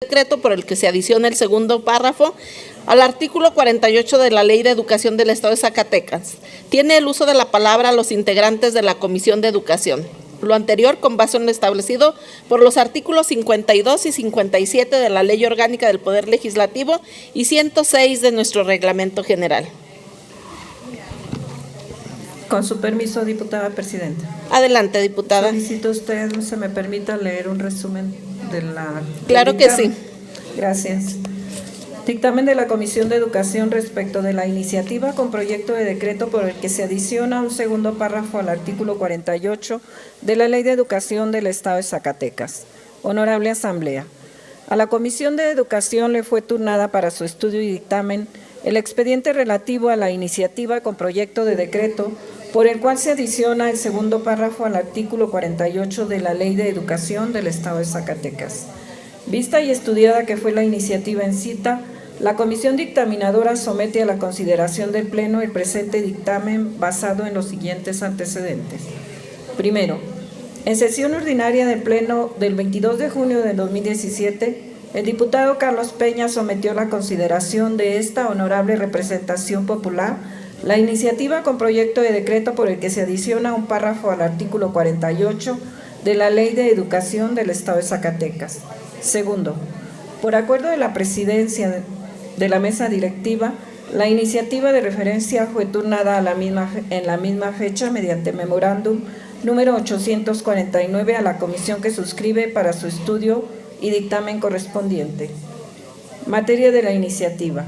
decreto por el que se adiciona el segundo párrafo al artículo 48 de la Ley de Educación del Estado de Zacatecas. Tiene el uso de la palabra a los integrantes de la Comisión de Educación. Lo anterior con base en lo establecido por los artículos 52 y 57 de la Ley Orgánica del Poder Legislativo y 106 de nuestro Reglamento General. Con su permiso, diputada presidenta. Adelante, diputada. Solicito usted se me permita leer un resumen de la… Claro que sí. Gracias. Dictamen de la Comisión de Educación respecto de la iniciativa con proyecto de decreto por el que se adiciona un segundo párrafo al artículo 48 de la Ley de Educación del Estado de Zacatecas. Honorable Asamblea, a la Comisión de Educación le fue turnada para su estudio y dictamen el expediente relativo a la iniciativa con proyecto de decreto por el cual se adiciona el segundo párrafo al artículo 48 de la Ley de Educación del Estado de Zacatecas. Vista y estudiada que fue la iniciativa en cita, la Comisión Dictaminadora somete a la consideración del Pleno el presente dictamen basado en los siguientes antecedentes. Primero, en sesión ordinaria del Pleno del 22 de junio de 2017, el diputado Carlos Peña sometió a la consideración de esta honorable representación popular la iniciativa con proyecto de decreto por el que se adiciona un párrafo al artículo 48 de la Ley de Educación del Estado de Zacatecas. Segundo, por acuerdo de la presidencia de la mesa directiva, la iniciativa de referencia fue turnada en la misma fecha mediante memorándum número 849 a la comisión que suscribe para su estudio y dictamen correspondiente. Materia de la iniciativa: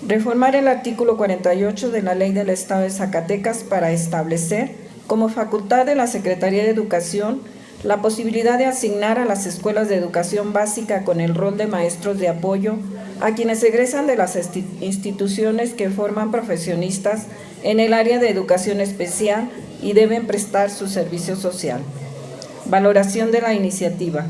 reformar el artículo 48 de la Ley del Estado de Zacatecas para establecer como facultad de la Secretaría de Educación la posibilidad de asignar a las escuelas de educación básica con el rol de maestros de apoyo a quienes egresan de las instituciones que forman profesionistas en el área de educación especial y deben prestar su servicio social. Valoración de la iniciativa.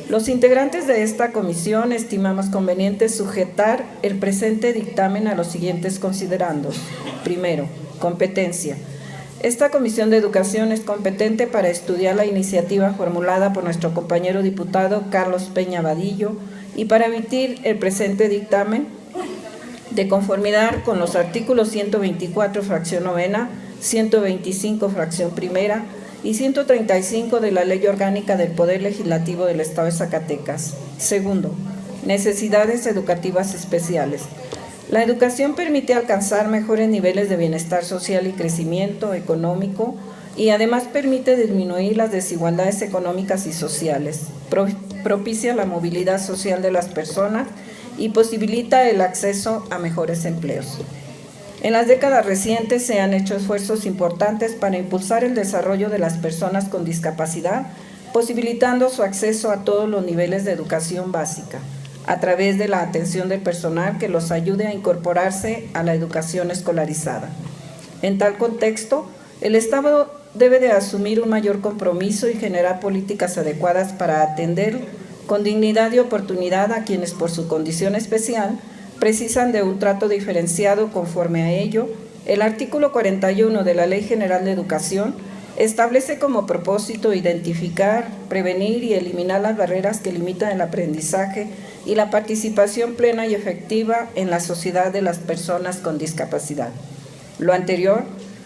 Los integrantes de esta comisión estimamos conveniente sujetar el presente dictamen a los siguientes considerandos. Primero, competencia. Esta Comisión de Educación es competente para estudiar la iniciativa formulada por nuestro compañero diputado Carlos Peña Vadillo y para emitir el presente dictamen de conformidad con los artículos 124, fracción novena, 125, fracción primera y 135 de la Ley Orgánica del Poder Legislativo del Estado de Zacatecas. Segundo, necesidades educativas especiales. La educación permite alcanzar mejores niveles de bienestar social y crecimiento económico y además permite disminuir las desigualdades económicas y sociales, propicia la movilidad social de las personas y posibilita el acceso a mejores empleos. En las décadas recientes se han hecho esfuerzos importantes para impulsar el desarrollo de las personas con discapacidad, posibilitando su acceso a todos los niveles de educación básica, a través de la atención del personal que los ayude a incorporarse a la educación escolarizada. En tal contexto, el Estado debe de asumir un mayor compromiso y generar políticas adecuadas para atender con dignidad y oportunidad a quienes por su condición especial precisan de un trato diferenciado. Conforme a ello, el artículo 41 de la Ley General de Educación establece como propósito identificar, prevenir y eliminar las barreras que limitan el aprendizaje y la participación plena y efectiva en la sociedad de las personas con discapacidad. Lo anterior,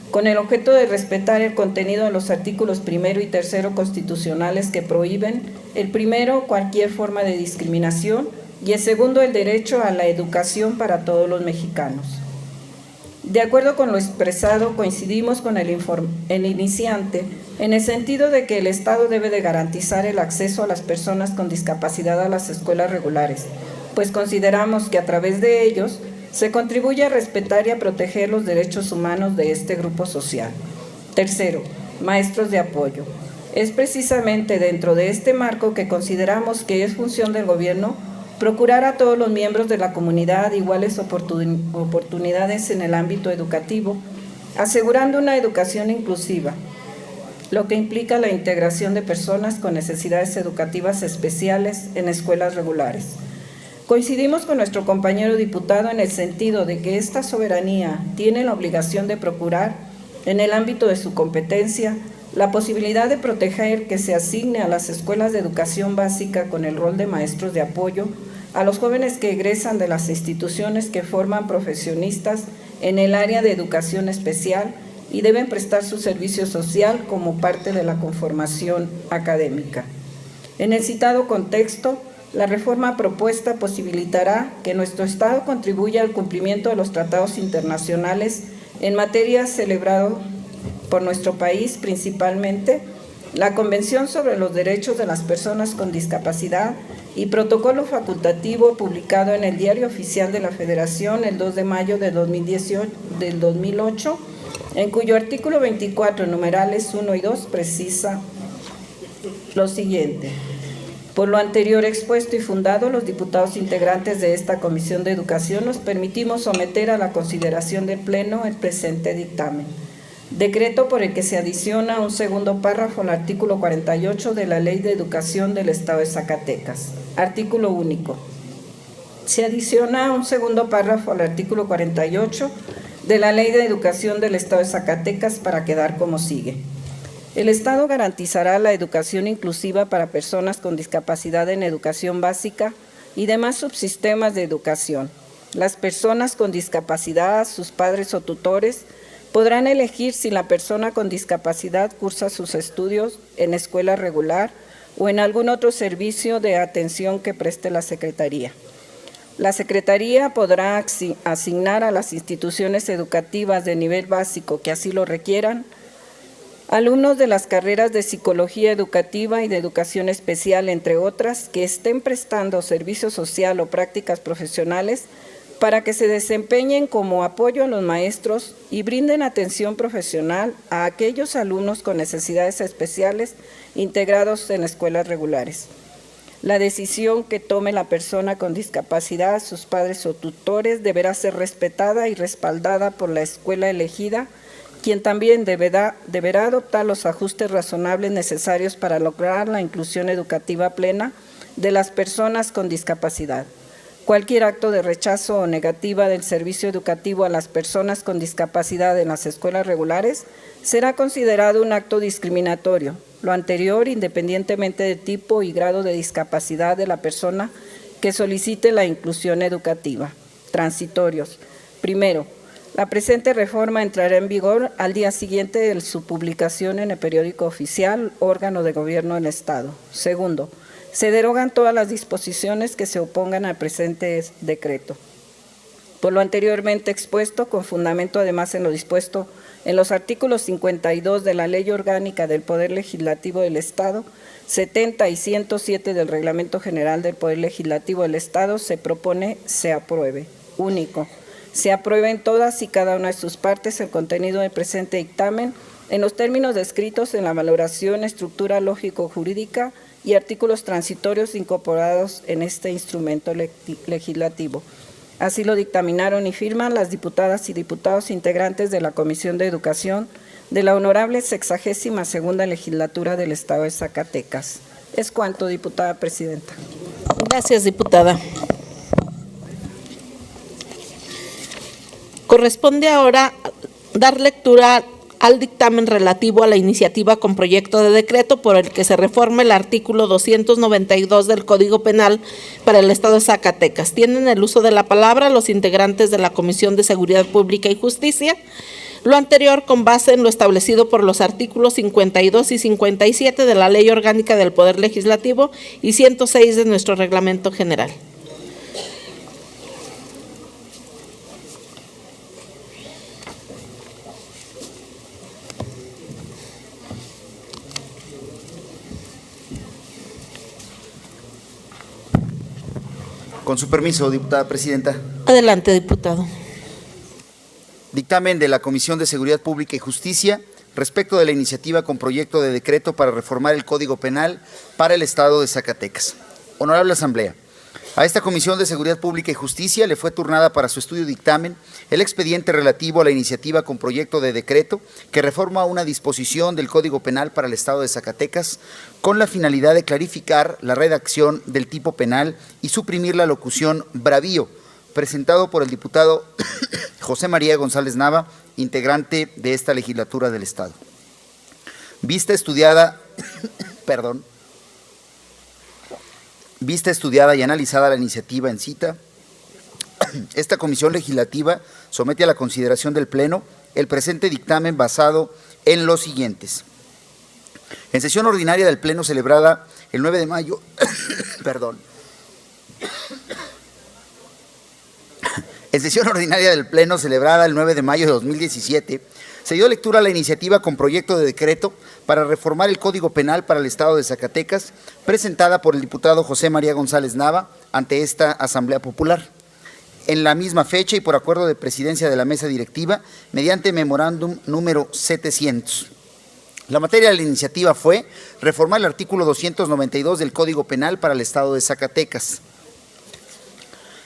con el objeto de respetar el contenido de los artículos 1 y 3 constitucionales que prohíben, el primero, cualquier forma de discriminación, y el segundo, el derecho a la educación para todos los mexicanos. De acuerdo con lo expresado, coincidimos con el iniciante en el sentido de que el Estado debe de garantizar el acceso a las personas con discapacidad a las escuelas regulares, pues consideramos que a través de ellos se contribuye a respetar y a proteger los derechos humanos de este grupo social. Tercero, maestros de apoyo. Es precisamente dentro de este marco que consideramos que es función del gobierno procurar a todos los miembros de la comunidad iguales oportunidades en el ámbito educativo, asegurando una educación inclusiva, lo que implica la integración de personas con necesidades educativas especiales en escuelas regulares. Coincidimos con nuestro compañero diputado en el sentido de que esta soberanía tiene la obligación de procurar, en el ámbito de su competencia, la posibilidad de proteger que se asigne a las escuelas de educación básica con el rol de maestros de apoyo a los jóvenes que egresan de las instituciones que forman profesionistas en el área de educación especial y deben prestar su servicio social como parte de la conformación académica. En el citado contexto, la reforma propuesta posibilitará que nuestro Estado contribuya al cumplimiento de los tratados internacionales en materia celebrado por nuestro país, principalmente la Convención sobre los Derechos de las Personas con Discapacidad y protocolo facultativo publicado en el Diario Oficial de la Federación el 2 de mayo de 2008, en cuyo artículo 24, numerales 1 y 2, precisa lo siguiente. Por lo anterior expuesto y fundado, los diputados integrantes de esta Comisión de Educación nos permitimos someter a la consideración del Pleno el presente dictamen. Decreto por el que se adiciona un segundo párrafo al artículo 48 de la Ley de Educación del Estado de Zacatecas. Artículo único. Se adiciona un segundo párrafo al artículo 48 de la Ley de Educación del Estado de Zacatecas para quedar como sigue. El Estado garantizará la educación inclusiva para personas con discapacidad en educación básica y demás subsistemas de educación. Las personas con discapacidad, sus padres o tutores, podrán elegir si la persona con discapacidad cursa sus estudios en escuela regular o en algún otro servicio de atención que preste la Secretaría. La Secretaría podrá asignar a las instituciones educativas de nivel básico que así lo requieran alumnos de las carreras de Psicología Educativa y de Educación Especial, entre otras, que estén prestando servicio social o prácticas profesionales para que se desempeñen como apoyo a los maestros y brinden atención profesional a aquellos alumnos con necesidades especiales integrados en escuelas regulares. La decisión que tome la persona con discapacidad, sus padres o tutores, deberá ser respetada y respaldada por la escuela elegida, quien también deberá adoptar los ajustes razonables necesarios para lograr la inclusión educativa plena de las personas con discapacidad. Cualquier acto de rechazo o negativa del servicio educativo a las personas con discapacidad en las escuelas regulares será considerado un acto discriminatorio. Lo anterior, independientemente del tipo y grado de discapacidad de la persona que solicite la inclusión educativa. Transitorios. Primero, la presente reforma entrará en vigor al día siguiente de su publicación en el periódico oficial, órgano de gobierno del Estado. Segundo, se derogan todas las disposiciones que se opongan al presente decreto. Por lo anteriormente expuesto, con fundamento además en lo dispuesto en los artículos 52 de la Ley Orgánica del Poder Legislativo del Estado, 70 y 107 del Reglamento General del Poder Legislativo del Estado, se propone se apruebe. Único. Se apruebe en todas y cada una de sus partes el contenido del presente dictamen en los términos descritos en la valoración, estructura lógico-jurídica y artículos transitorios incorporados en este instrumento legislativo. Así lo dictaminaron y firman las diputadas y diputados integrantes de la Comisión de Educación de la Honorable 62ª Legislatura del Estado de Zacatecas. Es cuanto, diputada presidenta. Gracias, diputada. Corresponde ahora dar lectura al dictamen relativo a la iniciativa con proyecto de decreto por el que se reforma el artículo 292 del Código Penal para el Estado de Zacatecas. Tienen el uso de la palabra los integrantes de la Comisión de Seguridad Pública y Justicia. Lo anterior con base en lo establecido por los artículos 52 y 57 de la Ley Orgánica del Poder Legislativo y 106 de nuestro Reglamento General. Con su permiso, diputada presidenta. Adelante, diputado. Dictamen de la Comisión de Seguridad Pública y Justicia respecto de la iniciativa con proyecto de decreto para reformar el Código Penal para el Estado de Zacatecas. Honorable Asamblea, a esta Comisión de Seguridad Pública y Justicia le fue turnada para su estudio y dictamen el expediente relativo a la iniciativa con proyecto de decreto que reforma una disposición del Código Penal para el Estado de Zacatecas con la finalidad de clarificar la redacción del tipo penal y suprimir la locución bravío, presentado por el diputado José María González Nava, integrante de esta legislatura del Estado. Vista estudiada, Vista, estudiada y analizada la iniciativa en cita, esta comisión legislativa somete a la consideración del Pleno el presente dictamen basado en los siguientes. En sesión ordinaria del Pleno celebrada el 9 de mayo, En sesión ordinaria del Pleno celebrada el 9 de mayo de 2017, se dio lectura a la iniciativa con proyecto de decreto para reformar el Código Penal para el Estado de Zacatecas, presentada por el diputado José María González Nava ante esta Asamblea Popular. En la misma fecha y por acuerdo de presidencia de la mesa directiva, mediante memorándum número 700. La materia de la iniciativa fue reformar el artículo 292 del Código Penal para el Estado de Zacatecas.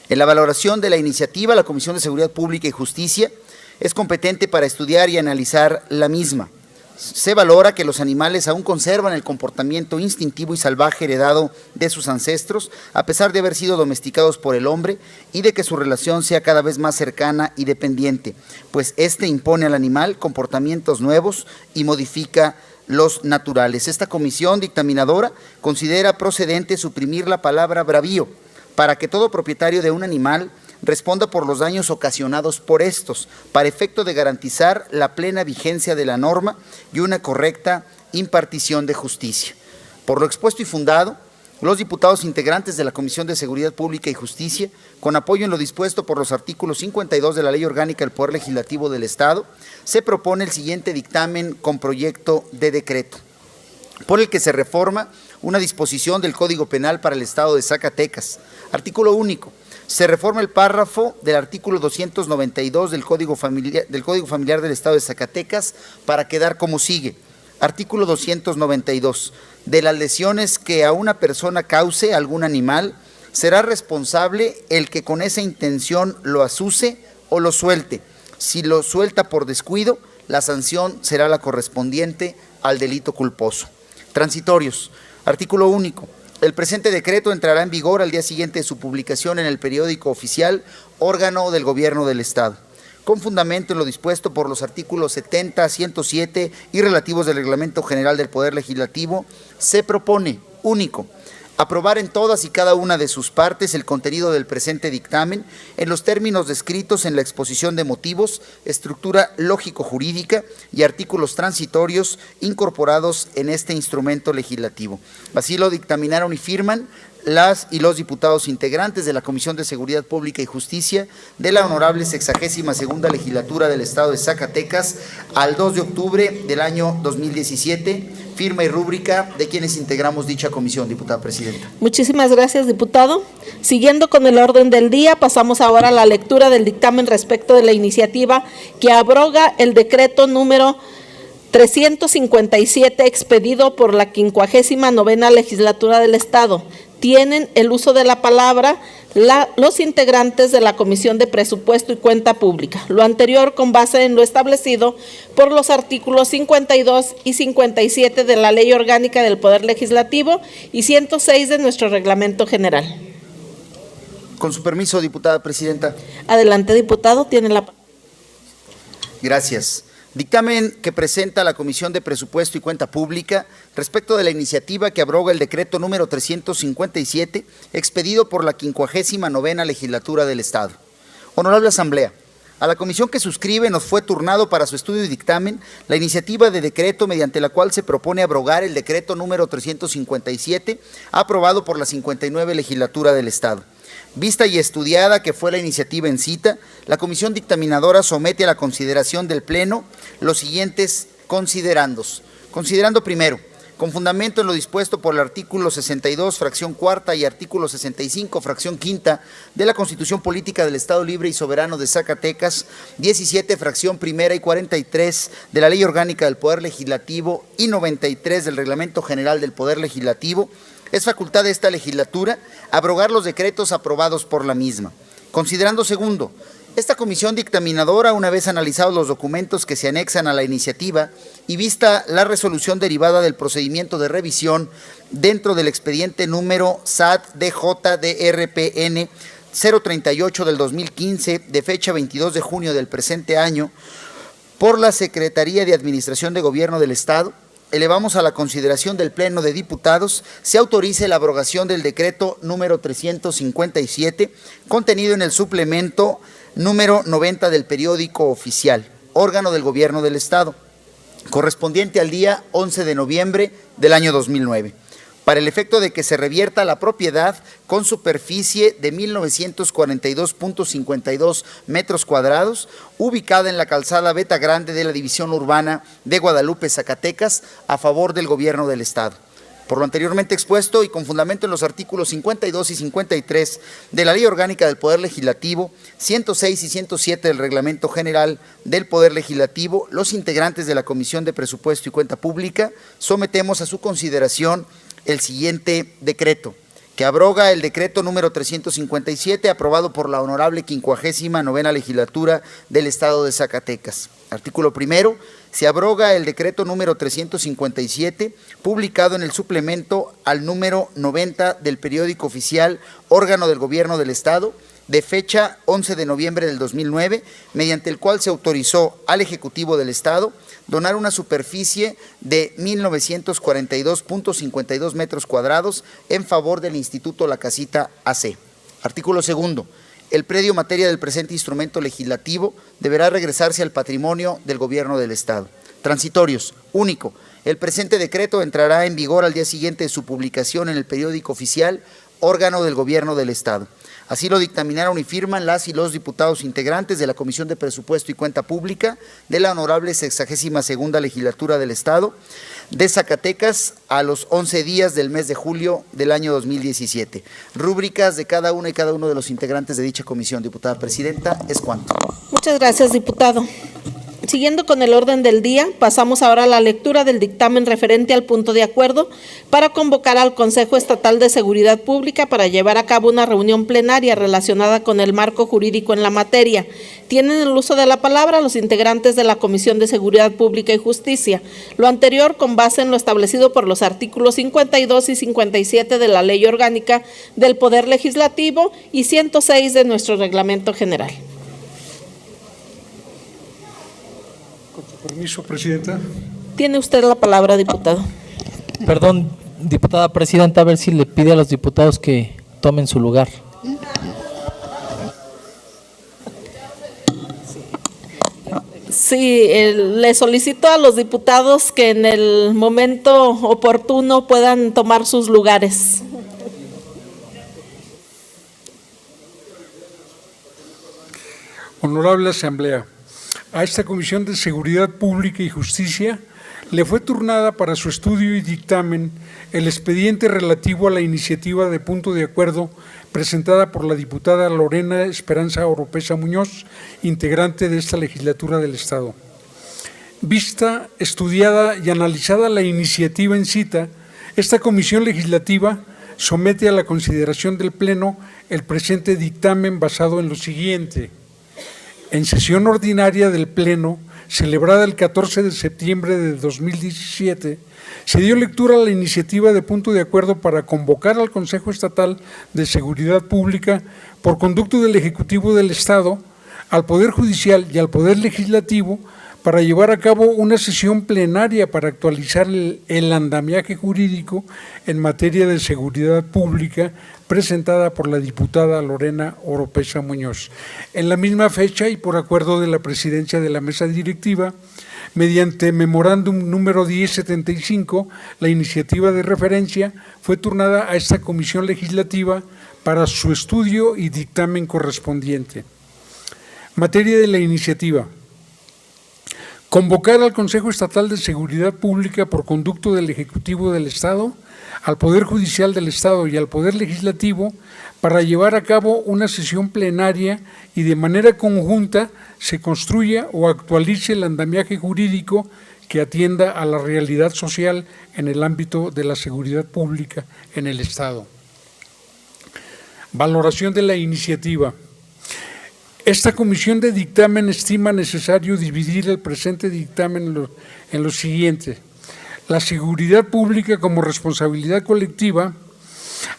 En la valoración de la iniciativa, la Comisión de Seguridad Pública y Justicia es competente para estudiar y analizar la misma. Se valora que los animales aún conservan el comportamiento instintivo y salvaje heredado de sus ancestros, a pesar de haber sido domesticados por el hombre, y de que su relación sea cada vez más cercana y dependiente, pues éste impone al animal comportamientos nuevos y modifica los naturales. Esta comisión dictaminadora considera procedente suprimir la palabra bravío, para que todo propietario de un animal responda por los daños ocasionados por estos, para efecto de garantizar la plena vigencia de la norma y una correcta impartición de justicia. Por lo expuesto y fundado, los diputados integrantes de la Comisión de Seguridad Pública y Justicia, con apoyo en lo dispuesto por los artículos 52 de la Ley Orgánica del Poder Legislativo del Estado, se propone el siguiente dictamen con proyecto de decreto, por el que se reforma una disposición del Código Penal para el Estado de Zacatecas. Artículo único. Se reforma el párrafo del artículo 292 del Código Familiar del Estado de Zacatecas para quedar como sigue. Artículo 292. De las lesiones que a una persona cause algún animal, será responsable el que con esa intención lo azuse o lo suelte. Si lo suelta por descuido, la sanción será la correspondiente al delito culposo. Transitorios. Artículo único. El presente decreto entrará en vigor al día siguiente de su publicación en el periódico oficial, órgano del Gobierno del Estado. Con fundamento en lo dispuesto por los artículos 70, 107 y relativos del Reglamento General del Poder Legislativo, se propone, único, aprobar en todas y cada una de sus partes el contenido del presente dictamen en los términos descritos en la exposición de motivos, estructura lógico-jurídica y artículos transitorios incorporados en este instrumento legislativo. Así lo dictaminaron y firman las y los diputados integrantes de la Comisión de Seguridad Pública y Justicia de la honorable 62ª Legislatura del Estado de Zacatecas al 2 de octubre del año 2017, firma y rúbrica de quienes integramos dicha comisión, diputada presidenta. Muchísimas gracias, diputado. Siguiendo con el orden del día, pasamos ahora a la lectura del dictamen respecto de la iniciativa que abroga el decreto número 357 expedido por la 59ª Legislatura del Estado. Tienen el uso de la palabra los integrantes de la Comisión de Presupuesto y Cuenta Pública. Lo anterior con base en lo establecido por los artículos 52 y 57 de la Ley Orgánica del Poder Legislativo y 106 de nuestro Reglamento General. Con su permiso, diputada presidenta. Adelante, diputado, tiene la palabra. Gracias. Dictamen que presenta la Comisión de Presupuesto y Cuenta Pública respecto de la iniciativa que abroga el decreto número 357 expedido por la 59ª Legislatura del Estado. Honorable Asamblea, a la comisión que suscribe nos fue turnado para su estudio y dictamen la iniciativa de decreto mediante la cual se propone abrogar el decreto número 357 aprobado por la 59 Legislatura del Estado. Vista y estudiada que fue la iniciativa en cita, la comisión dictaminadora somete a la consideración del Pleno los siguientes considerandos. Considerando primero, con fundamento en lo dispuesto por el artículo 62, fracción cuarta y artículo 65, fracción quinta de la Constitución Política del Estado Libre y Soberano de Zacatecas, 17, fracción primera y 43 de la Ley Orgánica del Poder Legislativo y 93 del Reglamento General del Poder Legislativo, es facultad de esta legislatura abrogar los decretos aprobados por la misma. Considerando segundo, esta comisión dictaminadora, una vez analizados los documentos que se anexan a la iniciativa y vista la resolución derivada del procedimiento de revisión dentro del expediente número SAT-DJ-DRPN 038 del 2015, de fecha 22 de junio del presente año, por la Secretaría de Administración de Gobierno del Estado, elevamos a la consideración del Pleno de Diputados se autorice la abrogación del decreto número 357, contenido en el suplemento número 90 del periódico oficial, órgano del Gobierno del Estado, correspondiente al día 11 de noviembre del año 2009, para el efecto de que se revierta la propiedad con superficie de 1942.52 metros cuadrados, ubicada en la calzada Beta Grande de la División Urbana de Guadalupe, Zacatecas, a favor del Gobierno del Estado. Por lo anteriormente expuesto y con fundamento en los artículos 52 y 53 de la Ley Orgánica del Poder Legislativo, 106 y 107 del Reglamento General del Poder Legislativo, los integrantes de la Comisión de Presupuesto y Cuenta Pública sometemos a su consideración el siguiente decreto, que abroga el decreto número 357 aprobado por la Honorable 59ª Legislatura del Estado de Zacatecas. Artículo primero, se abroga el decreto número 357 publicado en el suplemento al número 90 del periódico oficial, órgano del Gobierno del Estado, de fecha 11 de noviembre del 2009, mediante el cual se autorizó al Ejecutivo del Estado donar una superficie de 1942.52 metros cuadrados en favor del Instituto La Casita AC. Artículo segundo. El predio materia del presente instrumento legislativo deberá regresarse al patrimonio del Gobierno del Estado. Transitorios. Único. El presente decreto entrará en vigor al día siguiente de su publicación en el periódico oficial, órgano del Gobierno del Estado. Así lo dictaminaron y firman las y los diputados integrantes de la Comisión de Presupuesto y Cuenta Pública de la Honorable 62ª Legislatura del Estado de Zacatecas a los 11 días del mes de julio del año 2017. Rúbricas de cada una y cada uno de los integrantes de dicha comisión. Diputada Presidenta, es cuanto. Muchas gracias, diputado. Siguiendo con el orden del día, pasamos ahora a la lectura del dictamen referente al punto de acuerdo para convocar al Consejo Estatal de Seguridad Pública para llevar a cabo una reunión plenaria relacionada con el marco jurídico en la materia. Tienen el uso de la palabra los integrantes de la Comisión de Seguridad Pública y Justicia. Lo anterior con base en lo establecido por los artículos 52 y 57 de la Ley Orgánica del Poder Legislativo y 106 de nuestro Reglamento General. Permiso, Presidenta. Tiene usted la palabra, diputado. Perdón, diputada Presidenta, a ver si le pide a los diputados que tomen su lugar. Sí, le solicito a los diputados que en el momento oportuno puedan tomar sus lugares. Honorable Asamblea, a esta Comisión de Seguridad Pública y Justicia le fue turnada para su estudio y dictamen el expediente relativo a la iniciativa de punto de acuerdo presentada por la diputada Lorena Esperanza Oropesa Muñoz, integrante de esta legislatura del Estado. Vista, estudiada y analizada la iniciativa en cita, esta comisión legislativa somete a la consideración del Pleno el presente dictamen basado en lo siguiente. En sesión ordinaria del Pleno, celebrada el 14 de septiembre de 2017, se dio lectura a la iniciativa de punto de acuerdo para convocar al Consejo Estatal de Seguridad Pública por conducto del Ejecutivo del Estado, al Poder Judicial y al Poder Legislativo para llevar a cabo una sesión plenaria para actualizar el andamiaje jurídico en materia de seguridad pública presentada por la diputada Lorena Oropesa Muñoz. En la misma fecha y por acuerdo de la presidencia de la mesa directiva, mediante memorándum número 1075, la iniciativa de referencia fue turnada a esta comisión legislativa para su estudio y dictamen correspondiente. Materia de la iniciativa. Convocar al Consejo Estatal de Seguridad Pública por conducto del Ejecutivo del Estado, al Poder Judicial del Estado y al Poder Legislativo para llevar a cabo una sesión plenaria y de manera conjunta se construya o actualice el andamiaje jurídico que atienda a la realidad social en el ámbito de la seguridad pública en el Estado. Valoración de la iniciativa. Esta comisión de dictamen estima necesario dividir el presente dictamen en lo siguiente. La seguridad pública como responsabilidad colectiva.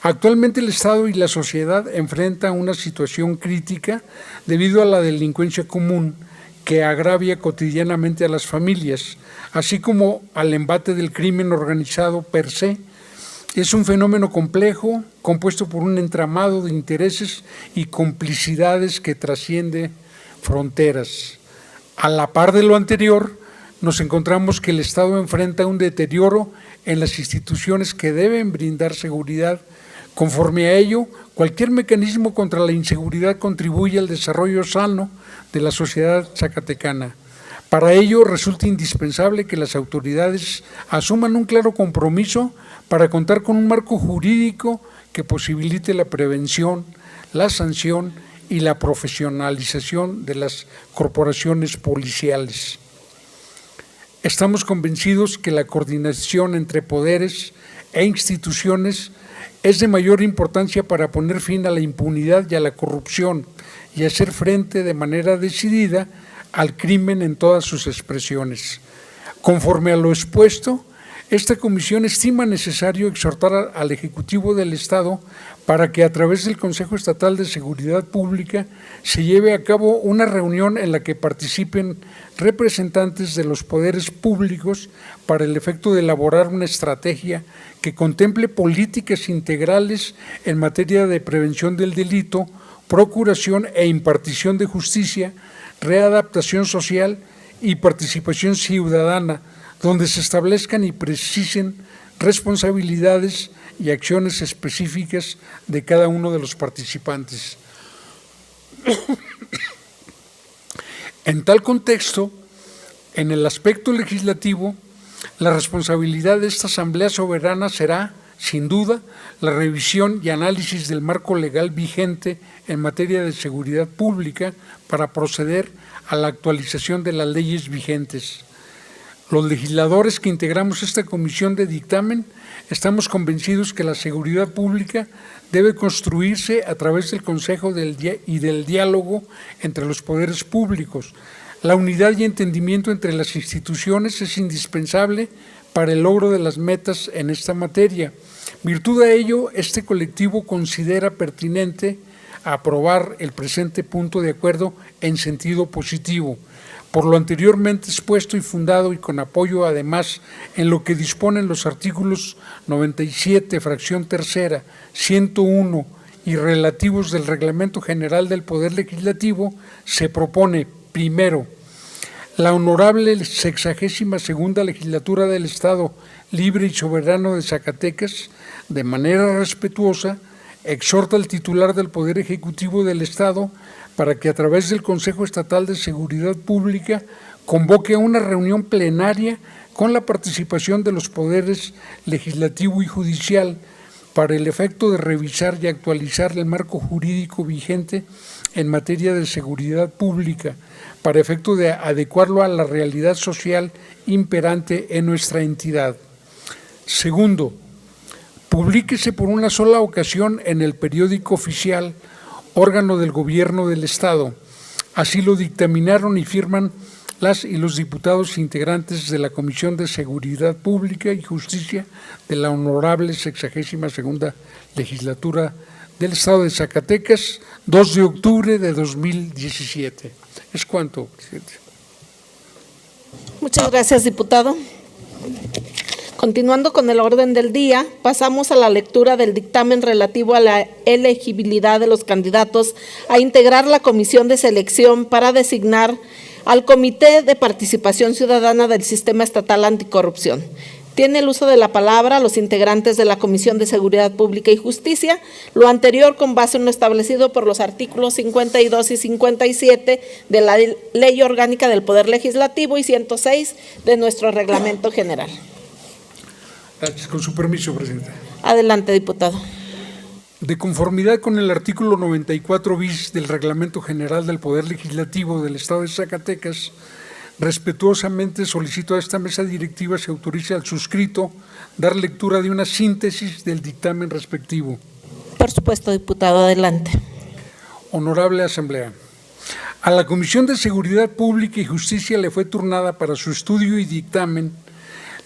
Actualmente el Estado y la sociedad enfrentan una situación crítica debido a la delincuencia común que agravia cotidianamente a las familias, así como al embate del crimen organizado per se. Es un fenómeno complejo, compuesto por un entramado de intereses y complicidades que trasciende fronteras. A la par de lo anterior, nos encontramos que el Estado enfrenta un deterioro en las instituciones que deben brindar seguridad. Conforme a ello, cualquier mecanismo contra la inseguridad contribuye al desarrollo sano de la sociedad zacatecana. Para ello, resulta indispensable que las autoridades asuman un claro compromiso para contar con un marco jurídico que posibilite la prevención, la sanción y la profesionalización de las corporaciones policiales. Estamos convencidos que la coordinación entre poderes e instituciones es de mayor importancia para poner fin a la impunidad y a la corrupción y hacer frente de manera decidida al crimen en todas sus expresiones. Conforme a lo expuesto, esta comisión estima necesario exhortar al Ejecutivo del Estado para que a través del Consejo Estatal de Seguridad Pública se lleve a cabo una reunión en la que participen representantes de los poderes públicos para el efecto de elaborar una estrategia que contemple políticas integrales en materia de prevención del delito, procuración e impartición de justicia, readaptación social y participación ciudadana, donde se establezcan y precisen responsabilidades y acciones específicas de cada uno de los participantes. En tal contexto, en el aspecto legislativo, la responsabilidad de esta Asamblea Soberana será, sin duda, la revisión y análisis del marco legal vigente en materia de seguridad pública para proceder a la actualización de las leyes vigentes. Los legisladores que integramos esta comisión de dictamen estamos convencidos que la seguridad pública debe construirse a través del consejo y del diálogo entre los poderes públicos. La unidad y entendimiento entre las instituciones es indispensable para el logro de las metas en esta materia. Virtud de ello, este colectivo considera pertinente aprobar el presente punto de acuerdo en sentido positivo. Por lo anteriormente expuesto y fundado y con apoyo además en lo que disponen los artículos 97, fracción tercera, 101 y relativos del Reglamento General del Poder Legislativo, se propone, primero, la honorable 62ª Legislatura del Estado Libre y Soberano de Zacatecas, de manera respetuosa, exhorta al titular del Poder Ejecutivo del Estado para que a través del Consejo Estatal de Seguridad Pública convoque una reunión plenaria con la participación de los poderes legislativo y judicial para el efecto de revisar y actualizar el marco jurídico vigente en materia de seguridad pública, para efecto de adecuarlo a la realidad social imperante en nuestra entidad. Segundo, publíquese por una sola ocasión en el periódico oficial, órgano del Gobierno del Estado. Así lo dictaminaron y firman las y los diputados integrantes de la Comisión de Seguridad Pública y Justicia de la honorable 62ª Legislatura del Estado de Zacatecas, 2 de octubre de 2017. Es cuanto, presidente. Muchas gracias, diputado. Continuando con el orden del día, pasamos a la lectura del dictamen relativo a la elegibilidad de los candidatos a integrar la comisión de selección para designar al Comité de Participación Ciudadana del Sistema Estatal Anticorrupción. Tiene el uso de la palabra los integrantes de la Comisión de Seguridad Pública y Justicia, lo anterior con base en lo establecido por los artículos 52 y 57 de la Ley Orgánica del Poder Legislativo y 106 de nuestro Reglamento General. Gracias. Con su permiso, presidente. Adelante, diputado. De conformidad con el artículo 94 bis del Reglamento General del Poder Legislativo del Estado de Zacatecas, respetuosamente solicito a esta mesa directiva se autorice al suscrito dar lectura de una síntesis del dictamen respectivo. Por supuesto, diputado, adelante. Honorable Asamblea, a la Comisión de Seguridad Pública y Justicia le fue turnada para su estudio y dictamen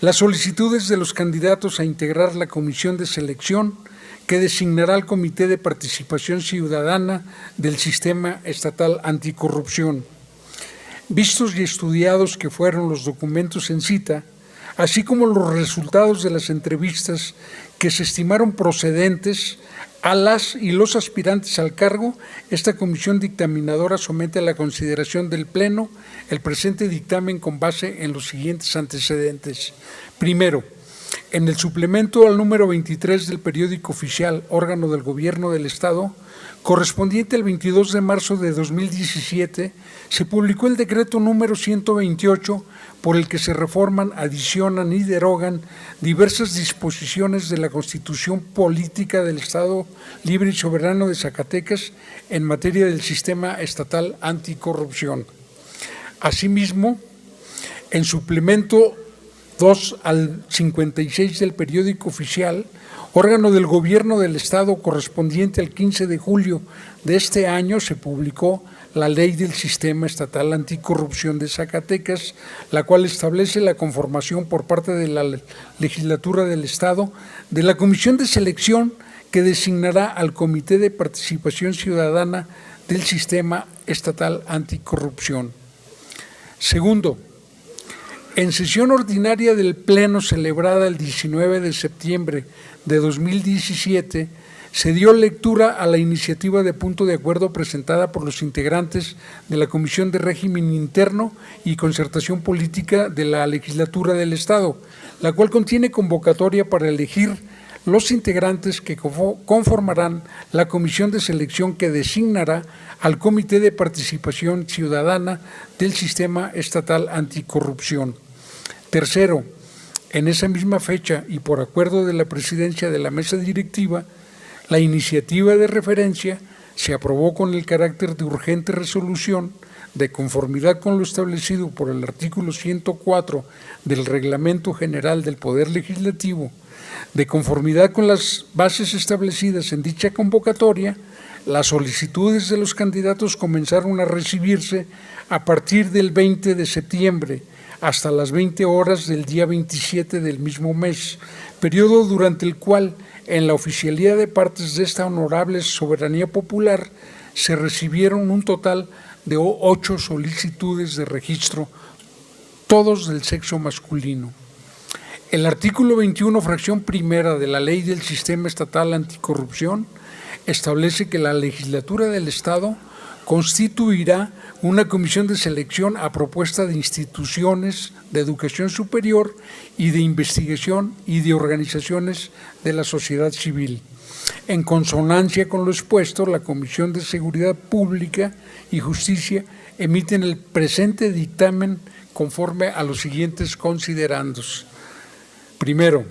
las solicitudes de los candidatos a integrar la comisión de selección que designará al Comité de Participación Ciudadana del Sistema Estatal Anticorrupción. Vistos y estudiados que fueron los documentos en cita, así como los resultados de las entrevistas que se estimaron procedentes a las y los aspirantes al cargo, esta comisión dictaminadora somete a la consideración del Pleno el presente dictamen con base en los siguientes antecedentes. Primero, en el suplemento al número 23 del periódico oficial, órgano del Gobierno del Estado, correspondiente al 22 de marzo de 2017, se publicó el decreto número 128 por el que se reforman, adicionan y derogan diversas disposiciones de la Constitución Política del Estado Libre y Soberano de Zacatecas en materia del sistema estatal anticorrupción. Asimismo, en suplemento 2 al 56 del periódico oficial, órgano del Gobierno del Estado correspondiente al 15 de julio de este año, se publicó la Ley del Sistema Estatal Anticorrupción de Zacatecas, la cual establece la conformación por parte de la Legislatura del Estado de la Comisión de Selección que designará al Comité de Participación Ciudadana del Sistema Estatal Anticorrupción. Segundo, en sesión ordinaria del Pleno celebrada el 19 de septiembre de 2017, se dio lectura a la iniciativa de punto de acuerdo presentada por los integrantes de la Comisión de Régimen Interno y Concertación Política de la Legislatura del Estado, la cual contiene convocatoria para elegir los integrantes que conformarán la comisión de selección que designará al Comité de Participación Ciudadana del Sistema Estatal Anticorrupción. Tercero, en esa misma fecha y por acuerdo de la presidencia de la mesa directiva, la iniciativa de referencia se aprobó con el carácter de urgente resolución de conformidad con lo establecido por el artículo 104 del Reglamento General del Poder Legislativo, de conformidad con las bases establecidas en dicha convocatoria. Las solicitudes de los candidatos comenzaron a recibirse a partir del 20 de septiembre hasta las 20 horas del día 27 del mismo mes, periodo durante el cual, en la oficialía de partes de esta honorable soberanía popular, se recibieron un total de 8 solicitudes de registro, todos del sexo masculino. El artículo 21, fracción primera de la Ley del Sistema Estatal Anticorrupción establece que la Legislatura del Estado constituirá una comisión de selección a propuesta de instituciones de educación superior y de investigación y de organizaciones de la sociedad civil. En consonancia con lo expuesto, la Comisión de Seguridad Pública y Justicia emite el presente dictamen conforme a los siguientes considerandos. Primero,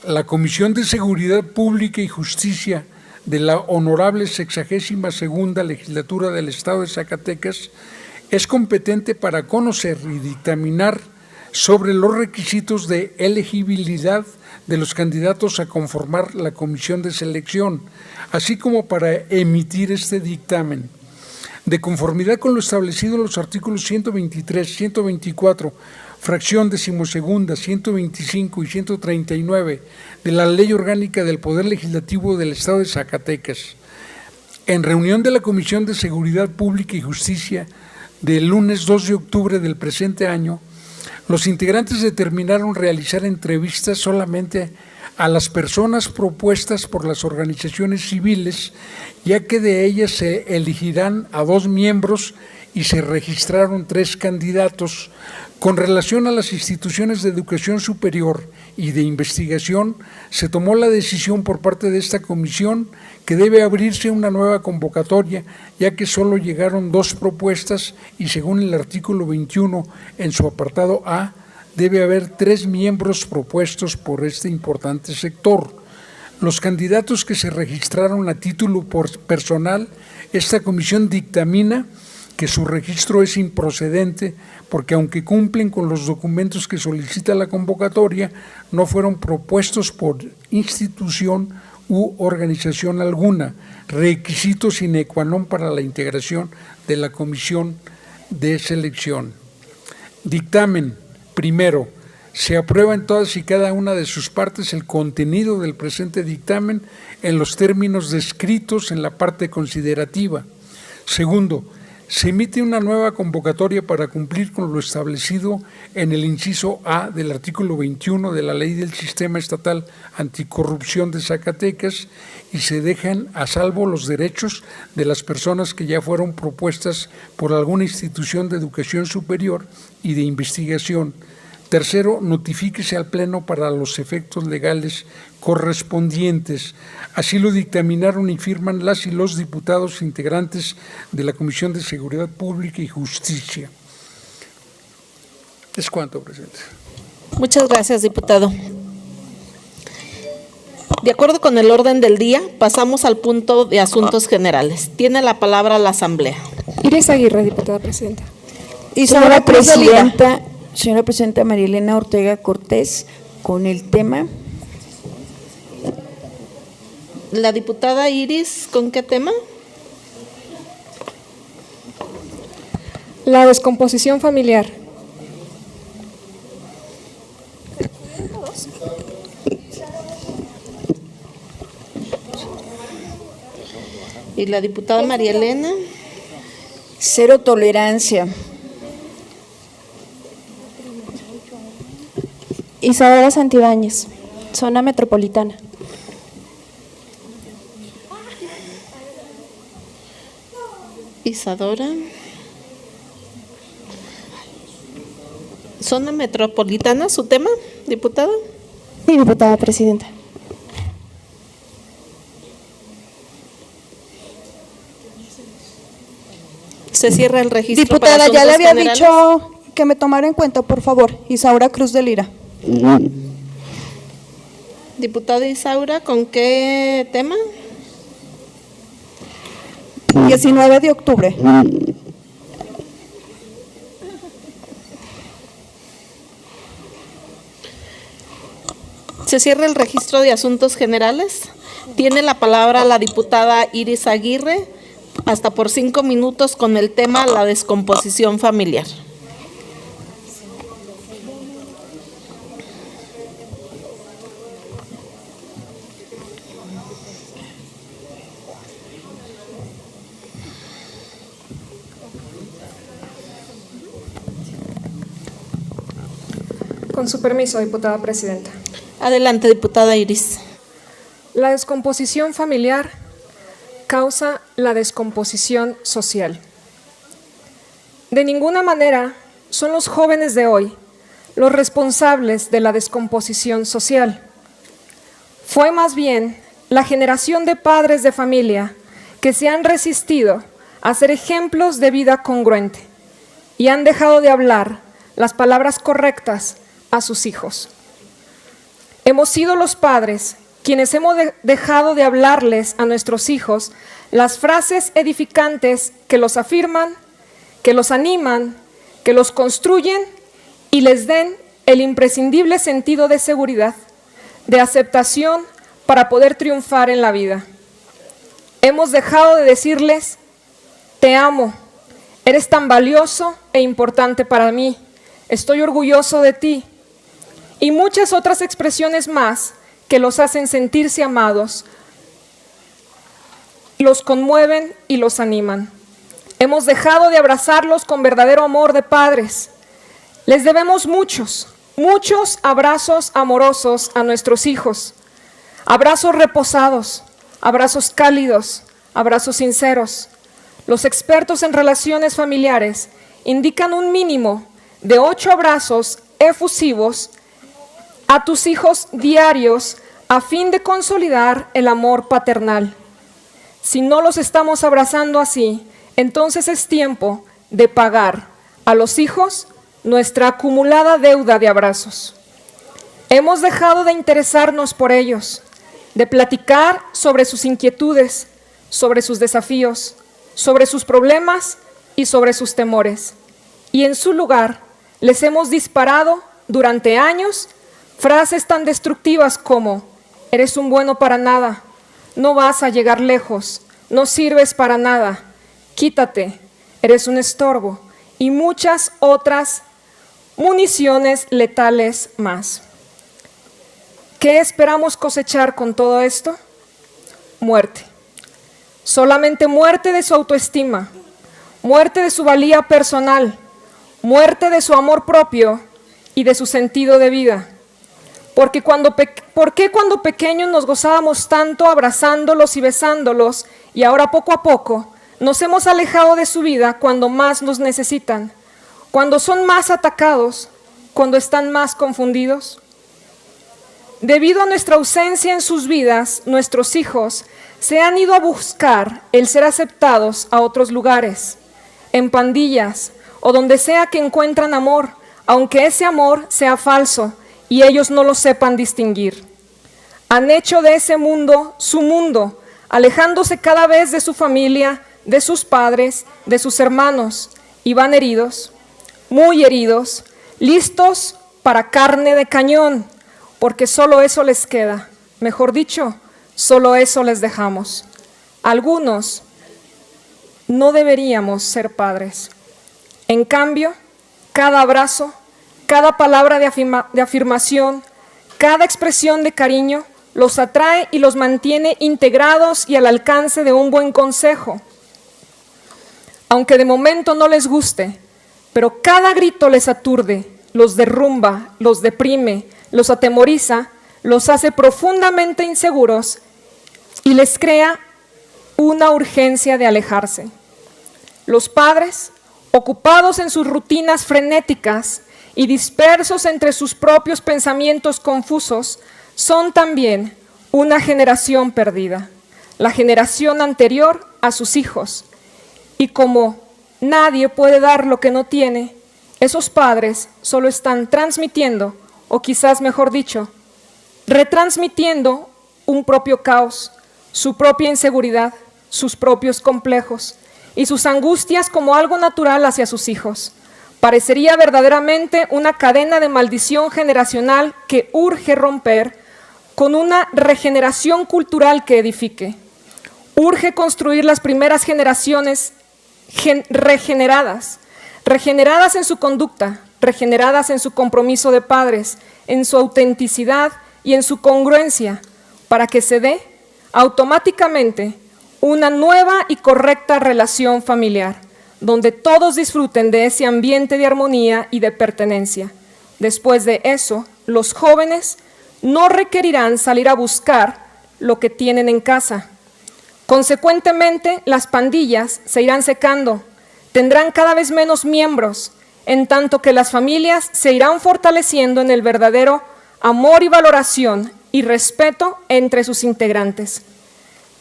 la Comisión de Seguridad Pública y Justicia de la Honorable 62ª Legislatura del Estado de Zacatecas es competente para conocer y dictaminar sobre los requisitos de elegibilidad de los candidatos a conformar la comisión de selección, así como para emitir este dictamen. De conformidad con lo establecido en los artículos 123, 124, fracción 12ª, 125 y 139 de la Ley Orgánica del Poder Legislativo del Estado de Zacatecas. En reunión de la Comisión de Seguridad Pública y Justicia del lunes 2 de octubre del presente año, los integrantes determinaron realizar entrevistas solamente a las personas propuestas por las organizaciones civiles, ya que de ellas se elegirán a 2 miembros y se registraron 3 candidatos. Con relación a las instituciones de educación superior y de investigación, se tomó la decisión por parte de esta comisión que debe abrirse una nueva convocatoria, ya que solo llegaron 2 propuestas y según el artículo 21, en su apartado A, debe haber 3 miembros propuestos por este importante sector. Los candidatos que se registraron a título personal, esta comisión dictamina que su registro es improcedente porque aunque cumplen con los documentos que solicita la convocatoria, no fueron propuestos por institución u organización alguna, requisito sine qua non para la integración de la comisión de selección. Dictamen. Primero, se aprueba en todas y cada una de sus partes el contenido del presente dictamen en los términos descritos en la parte considerativa. Segundo, Se emite una nueva convocatoria para cumplir con lo establecido en el inciso A del artículo 21 de la Ley del Sistema Estatal Anticorrupción de Zacatecas y se dejan a salvo los derechos de las personas que ya fueron propuestas por alguna institución de educación superior y de investigación. Tercero, notifíquese al Pleno para los efectos legales correspondientes. Así lo dictaminaron y firman las y los diputados integrantes de la Comisión de Seguridad Pública y Justicia. Es cuanto, presidente. Muchas gracias, diputado. De acuerdo con el orden del día, pasamos al punto de asuntos generales. Tiene la palabra la Asamblea. Iris Aguirre, diputada presidenta. Señora Presidenta María Elena Ortega Cortés, con el tema. La diputada Iris, ¿con qué tema? La descomposición familiar. Y la diputada María Elena. Cero tolerancia. Isadora Santibáñez, zona metropolitana. Isadora. Zona metropolitana, ¿su tema, diputada? Sí, diputada presidenta. Se cierra el registro. Diputada, para ya le había generales. dicho que me tomara en cuenta, por favor. Isaura Cruz de Lira. Diputada Isaura, ¿con qué tema? 19 de octubre. Se cierra el registro de asuntos generales. Tiene la palabra la diputada Iris Aguirre, hasta por 5 minutos, con el tema la descomposición familiar. Con su permiso, diputada presidenta. Adelante, diputada Iris. La descomposición familiar causa la descomposición social. De ninguna manera son los jóvenes de hoy los responsables de la descomposición social. Fue más bien la generación de padres de familia que se han resistido a ser ejemplos de vida congruente y han dejado de hablar las palabras correctas a sus hijos. Hemos sido los padres quienes hemos dejado de hablarles a nuestros hijos las frases edificantes que los afirman, que los animan, que los construyen y les den el imprescindible sentido de seguridad, de aceptación para poder triunfar en la vida. Hemos dejado de decirles, te amo, eres tan valioso e importante para mí, estoy orgulloso de ti, y muchas otras expresiones más que los hacen sentirse amados, los conmueven y los animan. Hemos dejado de abrazarlos con verdadero amor de padres. Les debemos muchos abrazos amorosos a nuestros hijos, abrazos reposados, abrazos cálidos, abrazos sinceros. Los expertos en relaciones familiares indican un mínimo de 8 abrazos efusivos a tus hijos diarios a fin de consolidar el amor paternal. Si no los estamos abrazando así, entonces es tiempo de pagar a los hijos nuestra acumulada deuda de abrazos. Hemos dejado de interesarnos por ellos, de platicar sobre sus inquietudes, sobre sus desafíos, sobre sus problemas y sobre sus temores. Y en su lugar, les hemos disparado durante años frases tan destructivas como, eres un bueno para nada, no vas a llegar lejos, no sirves para nada, quítate, eres un estorbo, y muchas otras municiones letales más. ¿Qué esperamos cosechar con todo esto? Muerte. Solamente muerte de su autoestima, muerte de su valía personal, muerte de su amor propio y de su sentido de vida. ¿Por qué cuando pequeños nos gozábamos tanto abrazándolos y besándolos y ahora poco a poco nos hemos alejado de su vida cuando más nos necesitan, cuando son más atacados, cuando están más confundidos? Debido a nuestra ausencia en sus vidas, nuestros hijos se han ido a buscar el ser aceptados a otros lugares, en pandillas o donde sea que encuentran amor, aunque ese amor sea falso y ellos no lo sepan distinguir. Han hecho de ese mundo su mundo, alejándose cada vez de su familia, de sus padres, de sus hermanos, y van heridos, muy heridos, listos para carne de cañón, porque solo eso les queda, mejor dicho, solo eso les dejamos. Algunos no deberíamos ser padres. En cambio, cada abrazo, cada palabra de afirmación, cada expresión de cariño los atrae y los mantiene integrados y al alcance de un buen consejo. Aunque de momento no les guste, pero cada grito les aturde, los derrumba, los deprime, los atemoriza, los hace profundamente inseguros y les crea una urgencia de alejarse. Los padres, ocupados en sus rutinas frenéticas y dispersos entre sus propios pensamientos confusos, son también una generación perdida, la generación anterior a sus hijos. Y como nadie puede dar lo que no tiene, esos padres solo están transmitiendo, o quizás mejor dicho, retransmitiendo un propio caos, su propia inseguridad, sus propios complejos y sus angustias como algo natural hacia sus hijos. Parecería verdaderamente una cadena de maldición generacional que urge romper con una regeneración cultural que edifique. Urge construir las primeras generaciones regeneradas en su conducta, regeneradas en su compromiso de padres, en su autenticidad y en su congruencia, para que se dé automáticamente una nueva y correcta relación familiar, donde todos disfruten de ese ambiente de armonía y de pertenencia. Después de eso, los jóvenes no requerirán salir a buscar lo que tienen en casa. Consecuentemente, las pandillas se irán secando, tendrán cada vez menos miembros, en tanto que las familias se irán fortaleciendo en el verdadero amor y valoración y respeto entre sus integrantes.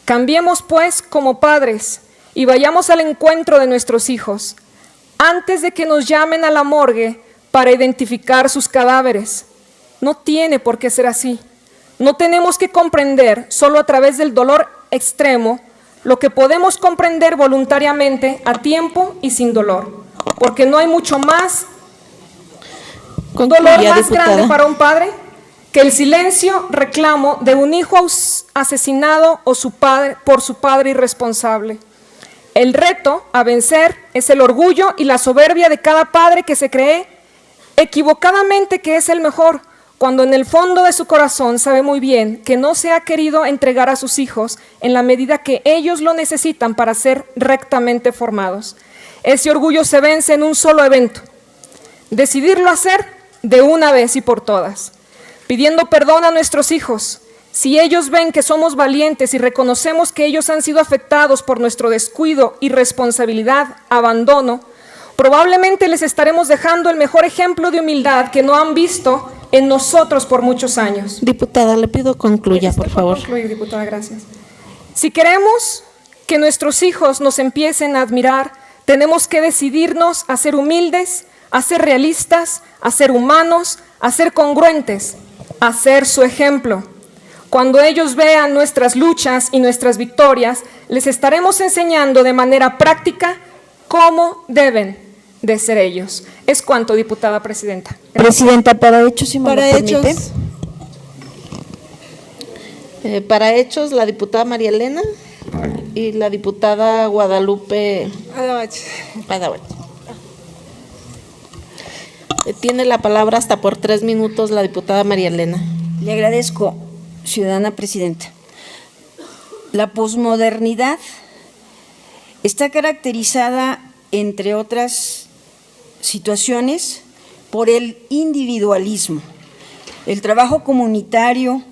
Cambiemos, pues, como padres y vayamos al encuentro de nuestros hijos, antes de que nos llamen a la morgue para identificar sus cadáveres. No tiene por qué ser así. No tenemos que comprender solo a través del dolor extremo lo que podemos comprender voluntariamente a tiempo y sin dolor, porque no hay mucho más dolor más grande para un padre que el silencio reclamo de un hijo asesinado o por su padre irresponsable. El reto a vencer es el orgullo y la soberbia de cada padre que se cree equivocadamente que es el mejor, cuando en el fondo de su corazón sabe muy bien que no se ha querido entregar a sus hijos en la medida que ellos lo necesitan para ser rectamente formados. Ese orgullo se vence en un solo evento: decidirlo hacer de una vez y por todas, pidiendo perdón a nuestros hijos. Si ellos ven que somos valientes y reconocemos que ellos han sido afectados por nuestro descuido, irresponsabilidad, abandono, probablemente les estaremos dejando el mejor ejemplo de humildad que no han visto en nosotros por muchos años. Diputada, le pido concluya, por favor. Concluir, diputada, gracias. Si queremos que nuestros hijos nos empiecen a admirar, tenemos que decidirnos a ser humildes, a ser realistas, a ser humanos, a ser congruentes, a ser su ejemplo. Cuando ellos vean nuestras luchas y nuestras victorias, les estaremos enseñando de manera práctica cómo deben de ser ellos. Es cuanto, diputada presidenta. Gracias. Presidenta, para hechos, si me lo permite. Para hechos, la diputada María Elena y la diputada Guadalupe Adaoch. Tiene la palabra hasta por 3 minutos la diputada María Elena. Le agradezco, ciudadana presidenta. La posmodernidad está caracterizada entre otras situaciones, por el individualismo. El trabajo comunitario,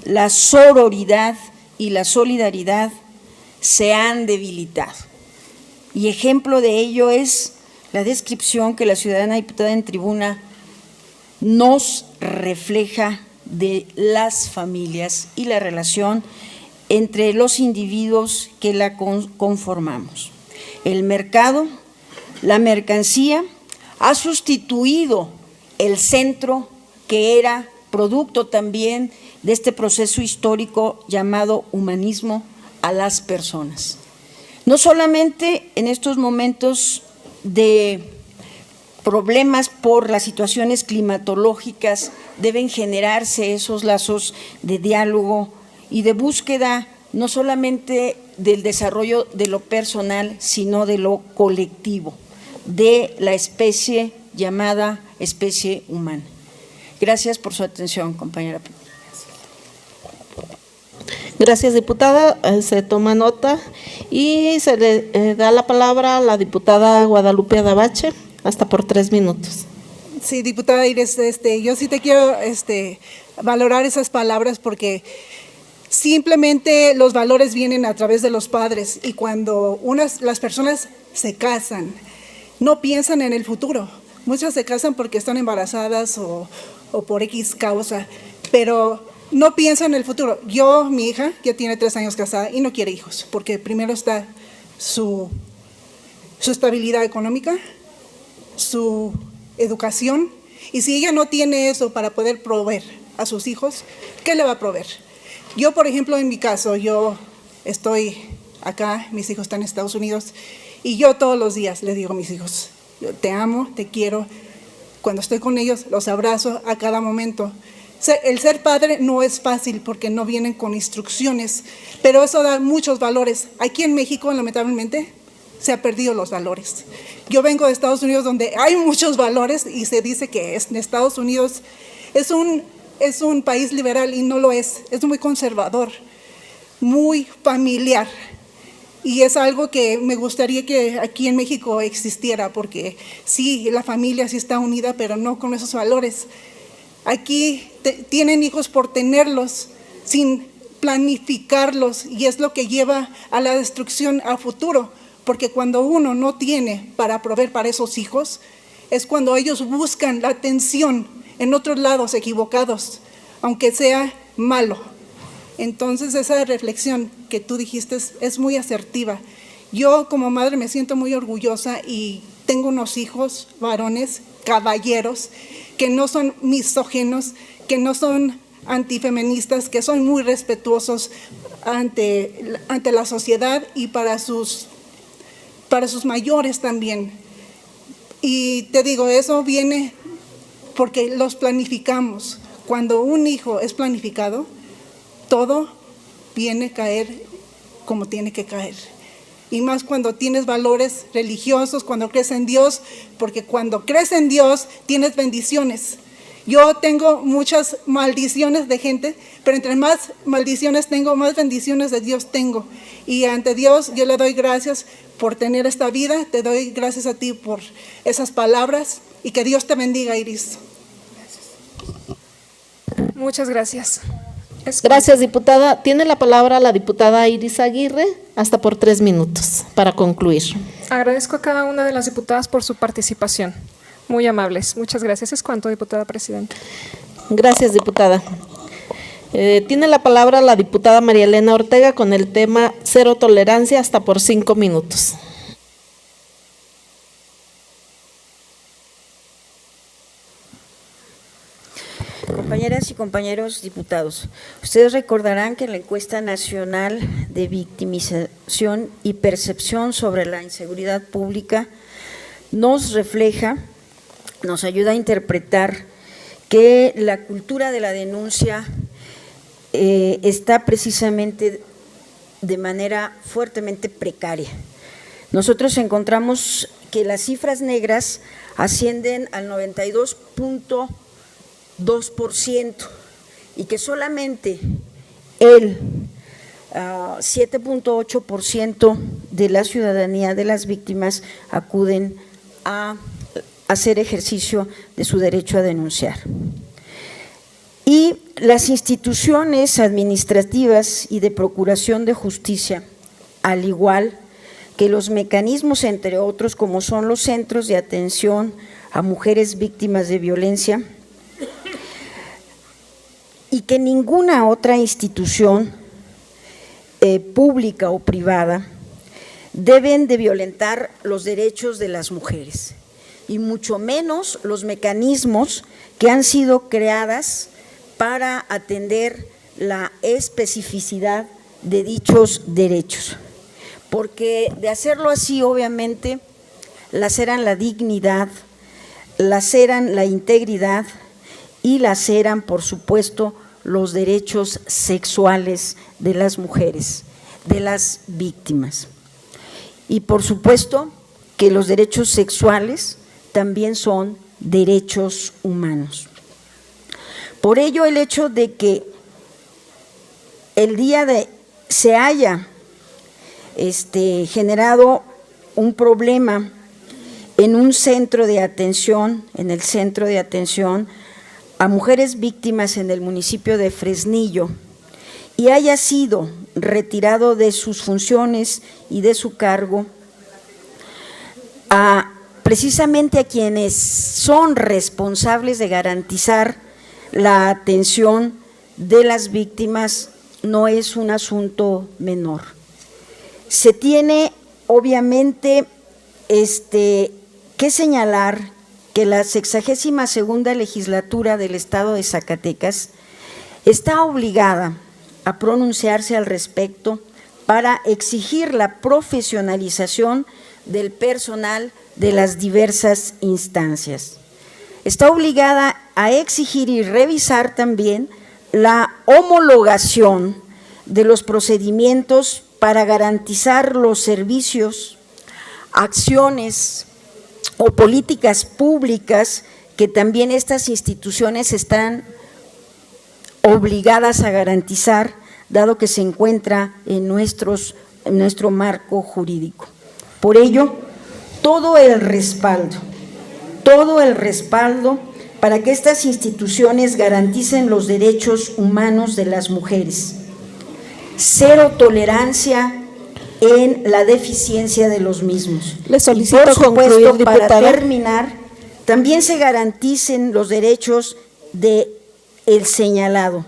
la sororidad y la solidaridad se han debilitado. Y ejemplo de ello es la descripción que la ciudadana diputada en tribuna nos refleja de las familias y la relación entre los individuos que la conformamos. El mercado, la mercancía, ha sustituido el centro que era producto también de este proceso histórico llamado humanismo a las personas. No solamente en estos momentos de problemas por las situaciones climatológicas deben generarse esos lazos de diálogo y de búsqueda no solamente del desarrollo de lo personal, sino de lo colectivo, de la especie llamada especie humana. Gracias por su atención, compañera. Gracias, diputada. Se toma nota y se le da la palabra a la diputada Guadalupe Adabache, hasta por 3 minutos. Sí, diputada Iris, yo sí te quiero valorar esas palabras porque simplemente los valores vienen a través de los padres y cuando las personas se casan, no piensan en el futuro. Muchas se casan porque están embarazadas o por X causa, pero no piensan en el futuro. Mi hija ya tiene 3 años casada y no quiere hijos, porque primero está su estabilidad económica, su educación, y si ella no tiene eso para poder proveer a sus hijos, ¿qué le va a proveer? Yo, por ejemplo, en mi caso, yo estoy acá, mis hijos están en Estados Unidos, y yo todos los días le digo a mis hijos, yo te amo, te quiero, cuando estoy con ellos los abrazo a cada momento. El ser padre no es fácil porque no vienen con instrucciones, pero eso da muchos valores. Aquí en México, lamentablemente, se han perdido los valores. Yo vengo de Estados Unidos donde hay muchos valores y se dice que Estados Unidos es un país liberal y no lo es muy conservador, muy familiar. Y es algo que me gustaría que aquí en México existiera porque sí, la familia sí está unida, pero no con esos valores. Aquí tienen hijos por tenerlos, sin planificarlos, y es lo que lleva a la destrucción a futuro, porque cuando uno no tiene para proveer para esos hijos, es cuando ellos buscan la atención en otros lados equivocados, aunque sea malo. Entonces esa reflexión que tú dijiste es muy asertiva. Yo como madre me siento muy orgullosa y tengo unos hijos varones, caballeros, que no son misóginos, que no son antifeministas, que son muy respetuosos ante la sociedad y para sus mayores también. Y te digo, eso viene porque los planificamos. Cuando un hijo es planificado, todo viene a caer como tiene que caer. Y más cuando tienes valores religiosos, cuando crees en Dios, porque cuando crees en Dios tienes bendiciones. Yo tengo muchas maldiciones de gente, pero entre más maldiciones tengo, más bendiciones de Dios tengo. Y ante Dios yo le doy gracias por tener esta vida, te doy gracias a ti por esas palabras y que Dios te bendiga, Iris. Muchas gracias. Gracias, diputada. Tiene la palabra la diputada Iris Aguirre, hasta por 3 minutos, para concluir. Agradezco a cada una de las diputadas por su participación. Muy amables. Muchas gracias. Es cuanto, diputada presidenta. Gracias, diputada. Tiene la palabra la diputada María Elena Ortega con el tema Cero Tolerancia, hasta por 5 minutos. Compañeras y compañeros diputados, ustedes recordarán que la encuesta nacional de victimización y percepción sobre la inseguridad pública nos refleja, nos ayuda a interpretar que la cultura de la denuncia está precisamente de manera fuertemente precaria. Nosotros encontramos que las cifras negras ascienden al 92.2% y que solamente el 7.8% de la ciudadanía de las víctimas acuden a hacer ejercicio de su derecho a denunciar. Y las instituciones administrativas y de procuración de justicia, al igual que los mecanismos, entre otros, como son los centros de atención a mujeres víctimas de violencia, y que ninguna otra institución pública o privada deben de violentar los derechos de las mujeres, y mucho menos los mecanismos que han sido creadas para atender la especificidad de dichos derechos, porque de hacerlo así, obviamente, laceran la dignidad, laceran la integridad y laceran, por supuesto, los derechos sexuales de las mujeres, de las víctimas. Y por supuesto que los derechos sexuales también son derechos humanos. Por ello, el hecho de que el día de se haya generado un problema en un centro de atención, en el centro de atención a mujeres víctimas en el municipio de Fresnillo, y haya sido retirado de sus funciones y de su cargo, precisamente a quienes son responsables de garantizar la atención de las víctimas, no es un asunto menor. Se tiene obviamente que señalar que la 62ª legislatura del Estado de Zacatecas está obligada a pronunciarse al respecto para exigir la profesionalización del personal de las diversas instancias. Está obligada a exigir y revisar también la homologación de los procedimientos para garantizar los servicios, acciones o políticas públicas que también estas instituciones están obligadas a garantizar, dado que se encuentra en nuestro marco jurídico. Por ello, todo el respaldo para que estas instituciones garanticen los derechos humanos de las mujeres. Cero tolerancia en la deficiencia de los mismos. Le solicito y por supuesto, concluir, diputada. para terminar, también se garanticen los derechos del señalado,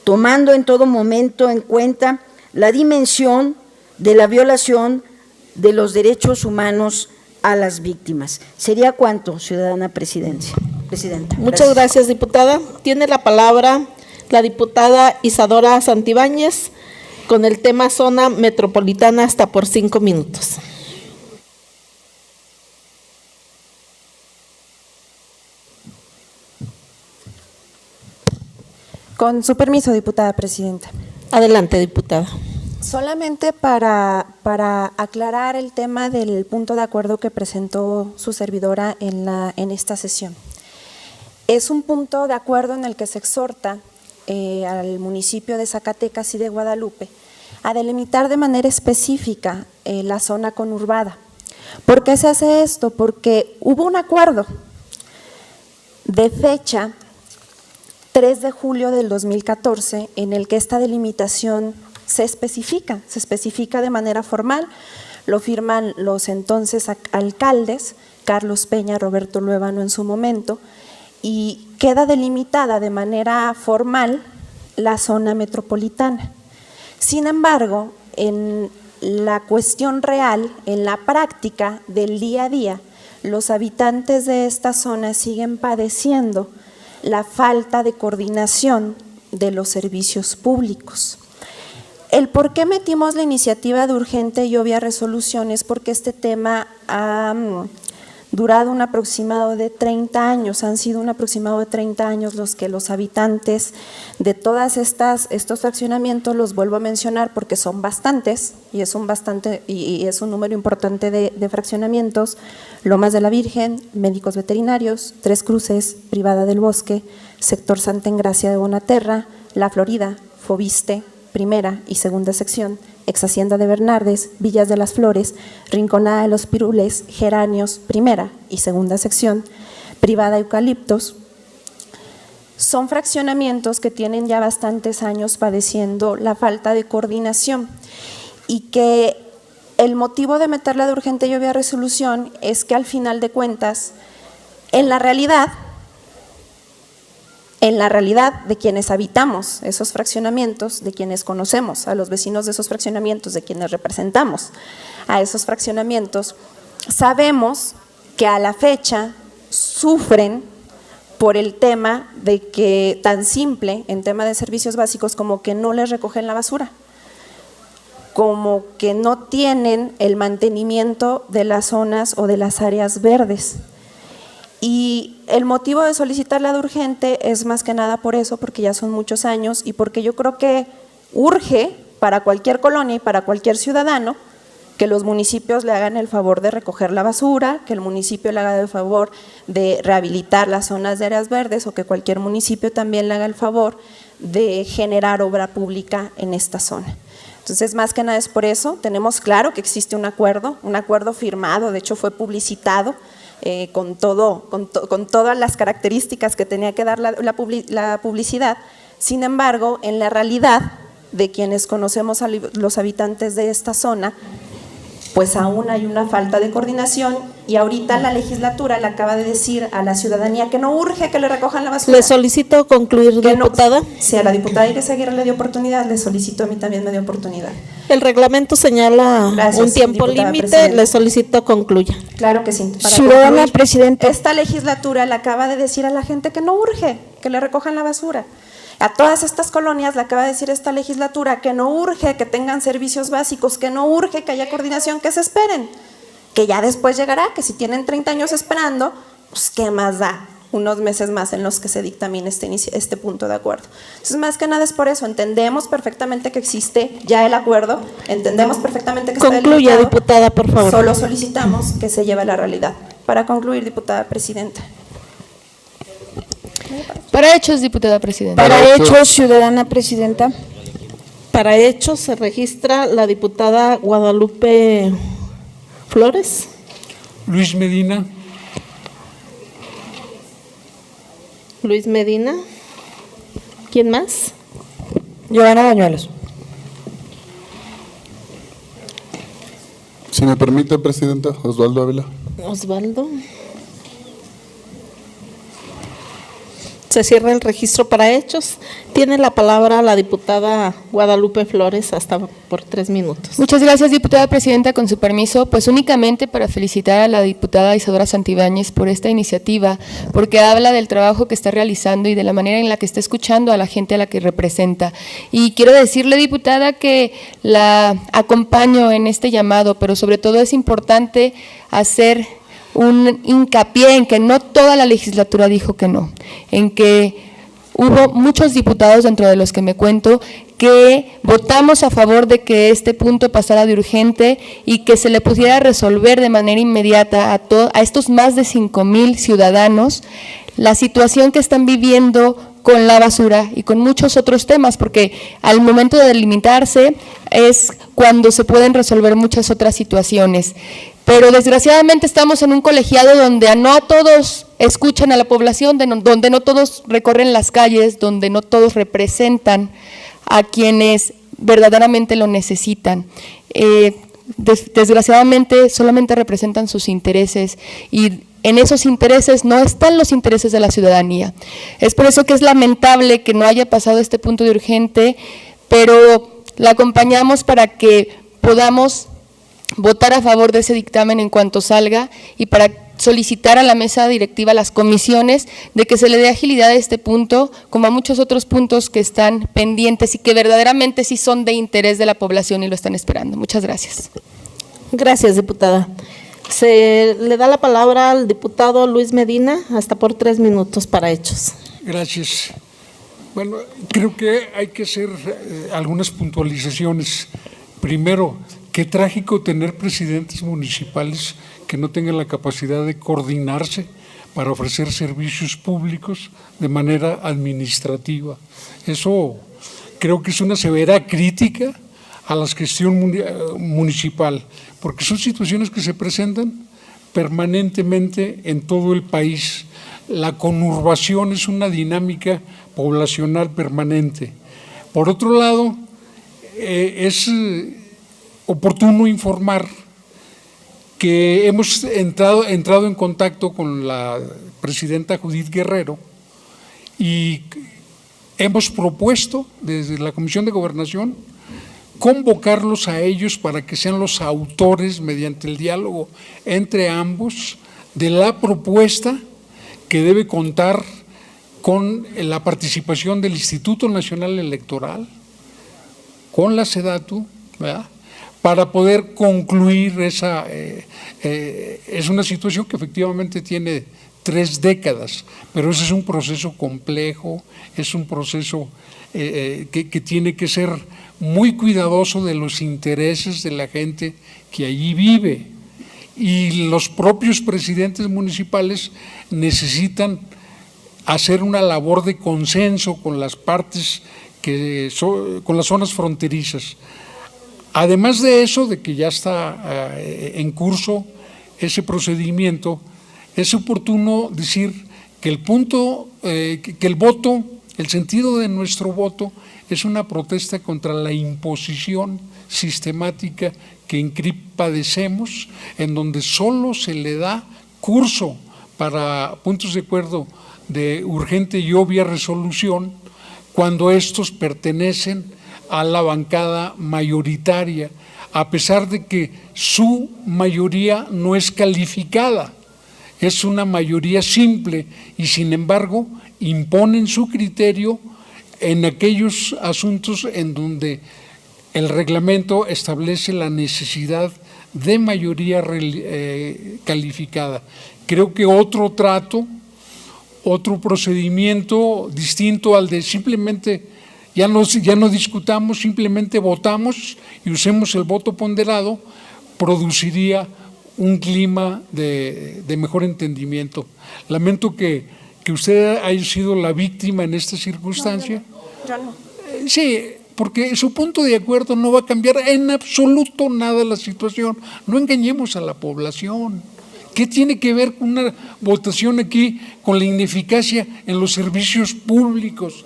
tomando en todo momento en cuenta la dimensión de la violación de los derechos humanos a las víctimas. ¿Sería cuánto, ciudadana presidenta? Muchas gracias, diputada. Tiene la palabra la diputada Isadora Santibáñez con el tema zona metropolitana, hasta por 5 minutos. Con su permiso, diputada presidenta. Adelante, diputada. Solamente para aclarar el tema del punto de acuerdo que presentó su servidora en esta sesión. Es un punto de acuerdo en el que se exhorta al municipio de Zacatecas y de Guadalupe a delimitar de manera específica la zona conurbada. ¿Por qué se hace esto? Porque hubo un acuerdo de fecha 3 de julio del 2014 en el que esta delimitación se especifica de manera formal, lo firman los entonces alcaldes, Carlos Peña, Roberto Luevano en su momento, y queda delimitada de manera formal la zona metropolitana. Sin embargo, en la cuestión real, en la práctica del día a día, los habitantes de esta zona siguen padeciendo la falta de coordinación de los servicios públicos. El por qué metimos la iniciativa de urgente y obvia resolución es porque este tema ha durado un aproximado de 30 años, han sido un aproximado de 30 años los que los habitantes de todas estos fraccionamientos, los vuelvo a mencionar porque son bastantes y es un número importante de fraccionamientos: Lomas de la Virgen, Médicos Veterinarios, Tres Cruces, Privada del Bosque, Sector Santa Engracia de Bonaterra, La Florida, Fobiste, primera y segunda sección, ex Hacienda de Bernardes, Villas de las Flores, Rinconada de los Pirules, Geranios, primera y segunda sección, Privada Eucaliptos. Son fraccionamientos que tienen ya bastantes años padeciendo la falta de coordinación y que el motivo de meterla de urgente y vía resolución es que al final de cuentas, en la realidad de quienes habitamos esos fraccionamientos, de quienes conocemos a los vecinos de esos fraccionamientos, de quienes representamos a esos fraccionamientos, sabemos que a la fecha sufren por el tema de que, tan simple en tema de servicios básicos, como que no les recogen la basura, como que no tienen el mantenimiento de las zonas o de las áreas verdes. Y el motivo de solicitarla de urgente es más que nada por eso, porque ya son muchos años y porque yo creo que urge para cualquier colonia y para cualquier ciudadano que los municipios le hagan el favor de recoger la basura, que el municipio le haga el favor de rehabilitar las zonas de áreas verdes o que cualquier municipio también le haga el favor de generar obra pública en esta zona. Entonces, más que nada es por eso. Tenemos claro que existe un acuerdo firmado, de hecho fue publicitado con todas las características que tenía que dar la publicidad. Sin embargo, en la realidad de quienes conocemos a los habitantes de esta zona, pues aún hay una falta de coordinación y ahorita la legislatura le acaba de decir a la ciudadanía que no urge que le recojan la basura. Le solicito concluir, diputada. Si a la diputada Iris Aguirre le dio oportunidad, le solicito a mí también me dio oportunidad. El reglamento señala un tiempo límite, le solicito concluya. Claro que sí. Ciudadana Presidenta. Esta legislatura le acaba de decir a la gente que no urge que le recojan la basura. A todas estas colonias le acaba de decir esta legislatura que no urge que tengan servicios básicos, que no urge que haya coordinación, que se esperen, que ya después llegará, que si tienen 30 años esperando, pues qué más da, unos meses más en los que se dictamine este punto de acuerdo. Entonces, más que nada es por eso, entendemos perfectamente que existe ya el acuerdo, entendemos perfectamente que está concluya, delimitado, diputada, por favor. Solo solicitamos que se lleve a la realidad. Para concluir, diputada presidenta. Para hechos, diputada presidenta. Para hechos, ciudadana presidenta. Para hechos se registra la diputada Guadalupe Flores. Luis Medina. Luis Medina. ¿Quién más? Giovanna Bañuelos. Si me permite, presidenta, Osvaldo Ávila. Osvaldo. Se cierra el registro para hechos. Tiene la palabra la diputada Guadalupe Flores hasta por 3 minutos. Muchas gracias, diputada presidenta. Con su permiso, pues únicamente para felicitar a la diputada Isadora Santibáñez por esta iniciativa, porque habla del trabajo que está realizando y de la manera en la que está escuchando a la gente a la que representa. Y quiero decirle, diputada, que la acompaño en este llamado, pero sobre todo es importante hacer un hincapié en que no toda la legislatura dijo que no, en que hubo muchos diputados, dentro de los que me cuento, que votamos a favor de que este punto pasara de urgente y que se le pudiera resolver de manera inmediata a estos más de 5,000 ciudadanos la situación que están viviendo con la basura y con muchos otros temas, porque al momento de delimitarse es cuando se pueden resolver muchas otras situaciones. Pero desgraciadamente estamos en un colegiado donde no a todos escuchan a la población, donde no todos recorren las calles, donde no todos representan a quienes verdaderamente lo necesitan. Desgraciadamente solamente representan sus intereses y en esos intereses no están los intereses de la ciudadanía. Es por eso que es lamentable que no haya pasado este punto de urgente, pero la acompañamos para que podamos votar a favor de ese dictamen en cuanto salga y para solicitar a la mesa directiva, a las comisiones, de que se le dé agilidad a este punto, como a muchos otros puntos que están pendientes y que verdaderamente sí son de interés de la población y lo están esperando. Muchas gracias. Gracias, diputada. Se le da la palabra al diputado Luis Medina, hasta por 3 minutos para hechos. Gracias. Bueno, creo que hay que hacer algunas puntualizaciones. Primero, qué trágico tener presidentes municipales que no tengan la capacidad de coordinarse para ofrecer servicios públicos de manera administrativa. Eso creo que es una severa crítica a la gestión municipal, porque son situaciones que se presentan permanentemente en todo el país. La conurbación es una dinámica poblacional permanente. Por otro lado, es oportuno informar que hemos entrado en contacto con la presidenta Judith Guerrero y hemos propuesto desde la Comisión de Gobernación convocarlos a ellos para que sean los autores, mediante el diálogo entre ambos, de la propuesta que debe contar con la participación del Instituto Nacional Electoral, con la SEDATU, ¿verdad?, para poder concluir esa… es una situación que efectivamente tiene 3 décadas, pero ese es un proceso complejo, es un proceso que tiene que ser muy cuidadoso de los intereses de la gente que allí vive, y los propios presidentes municipales necesitan hacer una labor de consenso con las partes con las zonas fronterizas. Además de eso, de que ya está en curso ese procedimiento, es oportuno decir que el punto, que el voto, el sentido de nuestro voto es una protesta contra la imposición sistemática que en CRIP padecemos, en donde solo se le da curso para puntos de acuerdo de urgente y obvia resolución cuando estos pertenecen a la bancada mayoritaria, a pesar de que su mayoría no es calificada, es una mayoría simple y sin embargo imponen su criterio en aquellos asuntos en donde el reglamento establece la necesidad de mayoría calificada. Creo que otro trato, otro procedimiento distinto al de simplemente ya no discutamos, simplemente votamos y usemos el voto ponderado, produciría un clima de mejor entendimiento. Lamento que usted haya sido la víctima en esta circunstancia. No. Sí, porque su punto de acuerdo no va a cambiar en absoluto nada la situación. No engañemos a la población. ¿Qué tiene que ver una votación aquí con la ineficacia en los servicios públicos?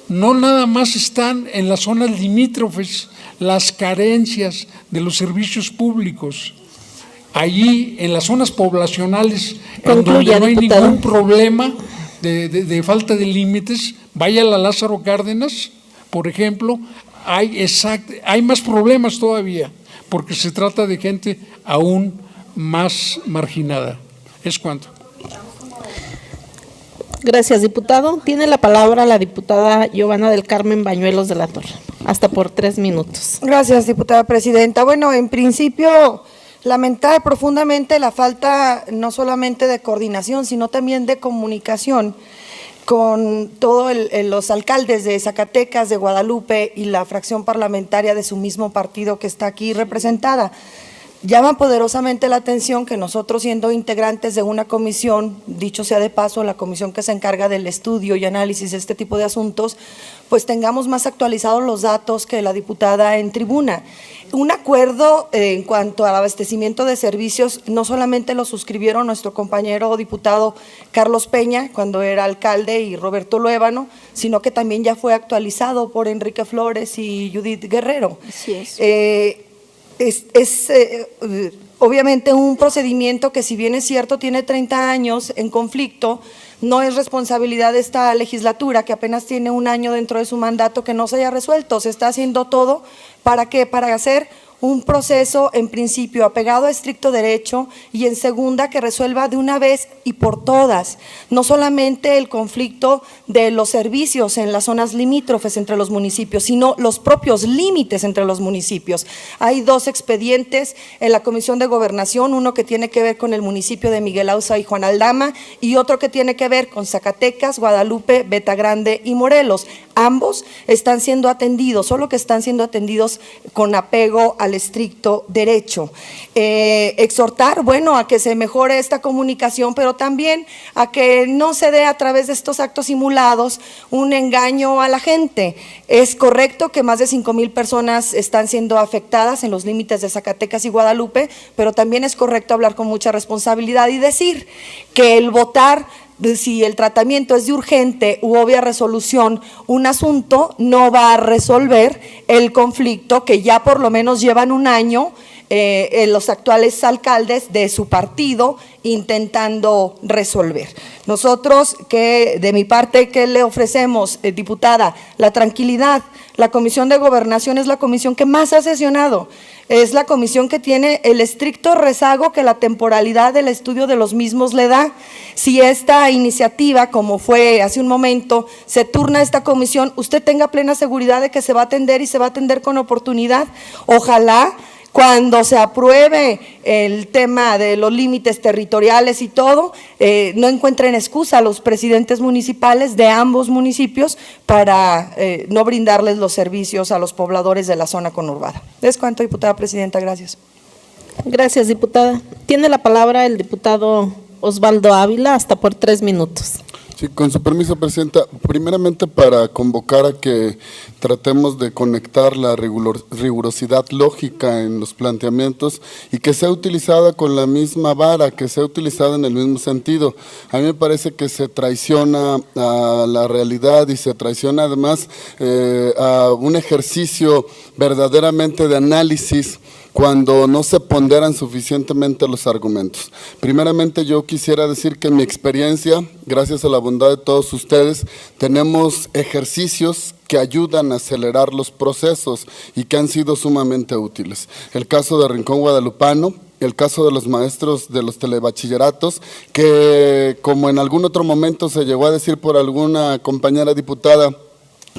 No nada más están en las zonas limítrofes las carencias de los servicios públicos. Allí, en las zonas poblacional,es en donde no hay ningún problema de falta de límites, vaya a la Lázaro Cárdenas, por ejemplo, hay más problemas todavía, porque se trata de gente aún más marginada. Es cuanto. Gracias, diputado. Tiene la palabra la diputada Giovanna del Carmen Bañuelos de la Torre. Hasta por 3 minutos. Gracias, diputada presidenta. Bueno, en principio, lamentar profundamente la falta no solamente de coordinación, sino también de comunicación con todos los alcaldes de Zacatecas, de Guadalupe y la fracción parlamentaria de su mismo partido que está aquí representada. Llama poderosamente la atención que nosotros, siendo integrantes de una comisión, dicho sea de paso, la comisión que se encarga del estudio y análisis de este tipo de asuntos, pues tengamos más actualizados los datos que la diputada en tribuna. Un acuerdo en cuanto al abastecimiento de servicios no solamente lo suscribieron nuestro compañero diputado Carlos Peña cuando era alcalde y Roberto Luébano, sino que también ya fue actualizado por Enrique Flores y Judith Guerrero. Así es. Obviamente un procedimiento que, si bien es cierto, tiene 30 años en conflicto, no es responsabilidad de esta legislatura, que apenas tiene 1 año dentro de su mandato, que no se haya resuelto. Se está haciendo todo ¿para qué? Para hacer un proceso, en principio, apegado a estricto derecho, y en segunda, que resuelva de una vez y por todas, no solamente el conflicto de los servicios en las zonas limítrofes entre los municipios, sino los propios límites entre los municipios. Hay 2 expedientes en la Comisión de Gobernación, uno que tiene que ver con el municipio de Miguel Auza y Juan Aldama, y otro que tiene que ver con Zacatecas, Guadalupe, Beta Grande y Morelos. Ambos están siendo atendidos, solo que están siendo atendidos con apego al al estricto derecho. Exhortar, bueno, a que se mejore esta comunicación, pero también a que no se dé a través de estos actos simulados un engaño a la gente. Es correcto que más de 5,000 personas están siendo afectadas en los límites de Zacatecas y Guadalupe, pero también es correcto hablar con mucha responsabilidad y decir que el votar, si el tratamiento es de urgente u obvia resolución, un asunto no va a resolver el conflicto que ya por lo menos llevan un año los actuales alcaldes de su partido intentando resolver. Nosotros, que de mi parte, ¿qué le ofrecemos, diputada? La tranquilidad. La Comisión de Gobernación es la comisión que más ha sesionado. Es la comisión que tiene el estricto rezago que la temporalidad del estudio de los mismos le da. Si esta iniciativa, como fue hace un momento, se turna a esta comisión, usted tenga plena seguridad de que se va a atender y se va a atender con oportunidad. Ojalá cuando se apruebe el tema de los límites territoriales y todo, no encuentren excusa a los presidentes municipales de ambos municipios para no brindarles los servicios a los pobladores de la zona conurbada. Es cuanto, diputada presidenta, gracias. Gracias, diputada. Tiene la palabra el diputado Osvaldo Ávila, hasta por 3 minutos. Sí, con su permiso, presidenta, primeramente para convocar a que tratemos de conectar la rigurosidad lógica en los planteamientos y que sea utilizada con la misma vara, que sea utilizada en el mismo sentido. A mí me parece que se traiciona a la realidad y se traiciona además a un ejercicio verdaderamente de análisis cuando no se ponderan suficientemente los argumentos. Primeramente yo quisiera decir que en mi experiencia, gracias a la bondad de todos ustedes, tenemos ejercicios que ayudan a acelerar los procesos y que han sido sumamente útiles. El caso de Rincón Guadalupano, el caso de los maestros de los telebachilleratos, que como en algún otro momento se llegó a decir por alguna compañera diputada,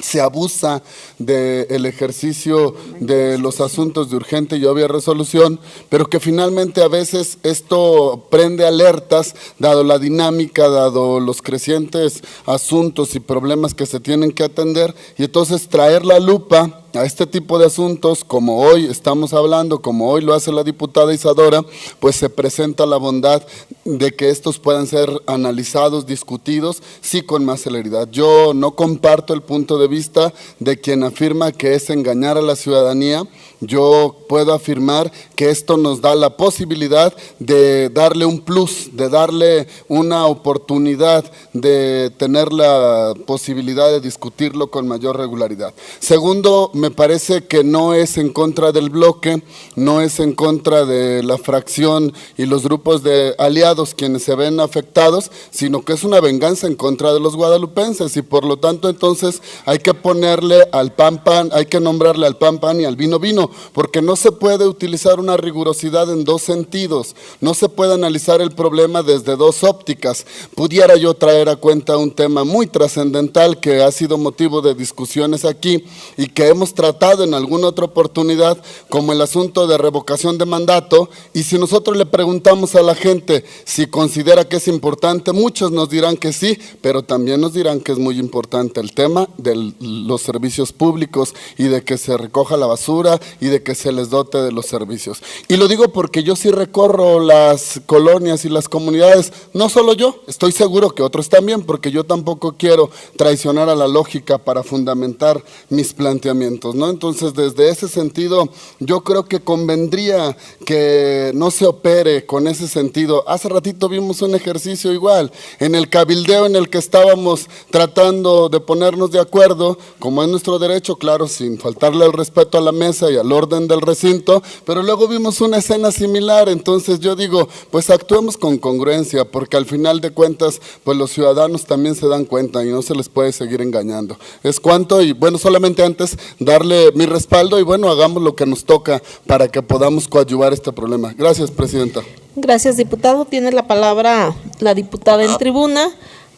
se abusa del ejercicio de los asuntos de urgente y obvia resolución, pero que finalmente a veces esto prende alertas, dado la dinámica, dado los crecientes asuntos y problemas que se tienen que atender, y entonces traer la lupa a este tipo de asuntos, como hoy estamos hablando, como hoy lo hace la diputada Isadora, pues se presenta la bondad de que estos puedan ser analizados, discutidos, sí con más celeridad. Yo no comparto el punto de vista de quien afirma que es engañar a la ciudadanía. Yo puedo afirmar que esto nos da la posibilidad de darle un plus, de darle una oportunidad, de tener la posibilidad de discutirlo con mayor regularidad. Segundo, me parece que no es en contra del bloque, no es en contra de la fracción y los grupos de aliados quienes se ven afectados, sino que es una venganza en contra de los guadalupenses y por lo tanto entonces hay que ponerle al pan, hay que nombrarle al pan y al vino, porque no se puede utilizar una rigurosidad en dos sentidos, no se puede analizar el problema desde dos ópticas. Pudiera yo traer a cuenta un tema muy trascendental que ha sido motivo de discusiones aquí y que hemos tratado en alguna otra oportunidad, como el asunto de revocación de mandato, y si nosotros le preguntamos a la gente si considera que es importante, muchos nos dirán que sí, pero también nos dirán que es muy importante el tema de los servicios públicos y de que se recoja la basura y de que se les dote de los servicios. Y lo digo porque yo sí recorro las colonias y las comunidades, no solo yo, estoy seguro que otros también, porque yo tampoco quiero traicionar a la lógica para fundamentar mis planteamientos, ¿no? Entonces, desde ese sentido, yo creo que convendría que no se opere con ese sentido. Hace ratito vimos un ejercicio igual, en el cabildeo en el que estábamos tratando de ponernos de acuerdo, como es nuestro derecho, claro, sin faltarle el respeto a la mesa y al orden del recinto, pero luego vimos una escena similar. Entonces yo digo, pues actuemos con congruencia, porque al final de cuentas, pues los ciudadanos también se dan cuenta y no se les puede seguir engañando. Es cuanto, y bueno, solamente antes darle mi respaldo y bueno, hagamos lo que nos toca para que podamos coadyuvar este problema. Gracias, presidenta. Gracias, diputado. Tiene la palabra la diputada en tribuna,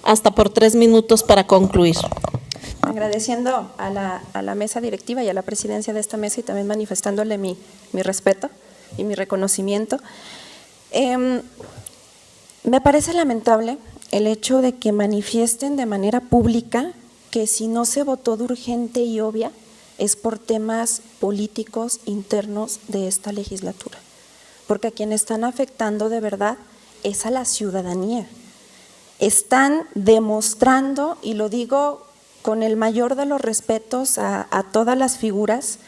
hasta por 3 minutos para concluir. Agradeciendo a la mesa directiva y a la presidencia de esta mesa y también manifestándole mi respeto y mi reconocimiento. Me parece lamentable el hecho de que manifiesten de manera pública que si no se votó de urgente y obvia, es por temas políticos internos de esta legislatura, porque a quienes están afectando de verdad es a la ciudadanía. Están demostrando, y lo digo con el mayor de los respetos a todas las figuras,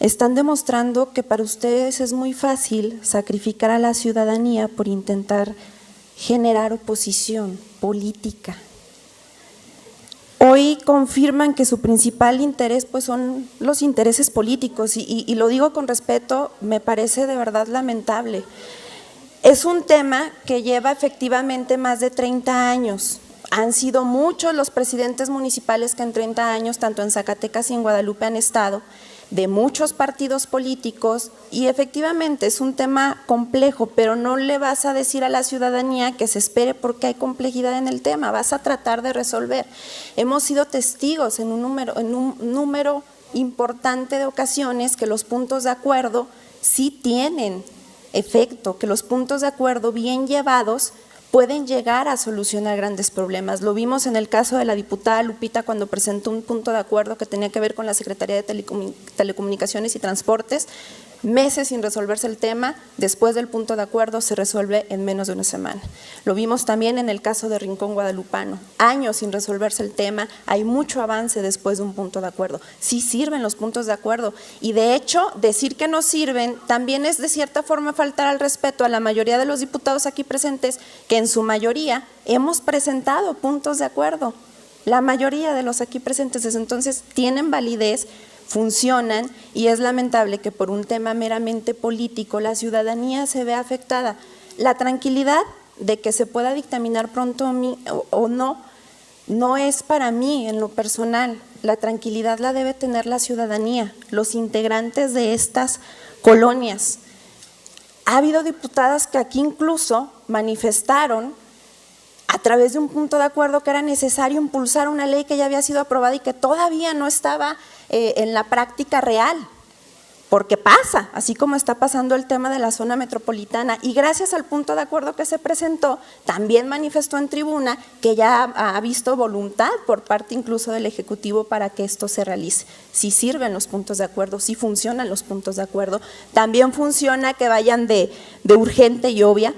están demostrando que para ustedes es muy fácil sacrificar a la ciudadanía por intentar generar oposición política. Hoy confirman que su principal interés pues son los intereses políticos y lo digo con respeto, me parece de verdad lamentable. Es un tema que lleva efectivamente más de 30 años. Han sido muchos los presidentes municipales que en 30 años, tanto en Zacatecas y en Guadalupe, han estado, de muchos partidos políticos, y efectivamente es un tema complejo, pero no le vas a decir a la ciudadanía que se espere porque hay complejidad en el tema, vas a tratar de resolver. Hemos sido testigos en un número importante de ocasiones que los puntos de acuerdo sí tienen efecto, que los puntos de acuerdo bien llevados pueden llegar a solucionar grandes problemas. Lo vimos en el caso de la diputada Lupita cuando presentó un punto de acuerdo que tenía que ver con la Secretaría de Telecomunicaciones y Transportes, meses sin resolverse el tema, después del punto de acuerdo se resuelve en menos de una semana. Lo vimos también en el caso de Rincón Guadalupano, años sin resolverse el tema, hay mucho avance después de un punto de acuerdo. Sí sirven los puntos de acuerdo y de hecho decir que no sirven también es de cierta forma faltar al respeto a la mayoría de los diputados aquí presentes que en su mayoría hemos presentado puntos de acuerdo. La mayoría de los aquí presentes desde entonces tienen validez, funcionan y es lamentable que por un tema meramente político la ciudadanía se vea afectada. La tranquilidad de que se pueda dictaminar pronto o no es para mí en lo personal. La tranquilidad la debe tener la ciudadanía, los integrantes de estas colonias. Ha habido diputadas que aquí incluso manifestaron a través de un punto de acuerdo que era necesario impulsar una ley que ya había sido aprobada y que todavía no estaba en la práctica real, porque pasa, así como está pasando el tema de la zona metropolitana, y gracias al punto de acuerdo que se presentó, también manifestó en tribuna que ya ha visto voluntad por parte incluso del Ejecutivo para que esto se realice. Sí sirven los puntos de acuerdo, sí funcionan los puntos de acuerdo, también funciona que vayan de urgente y obvia.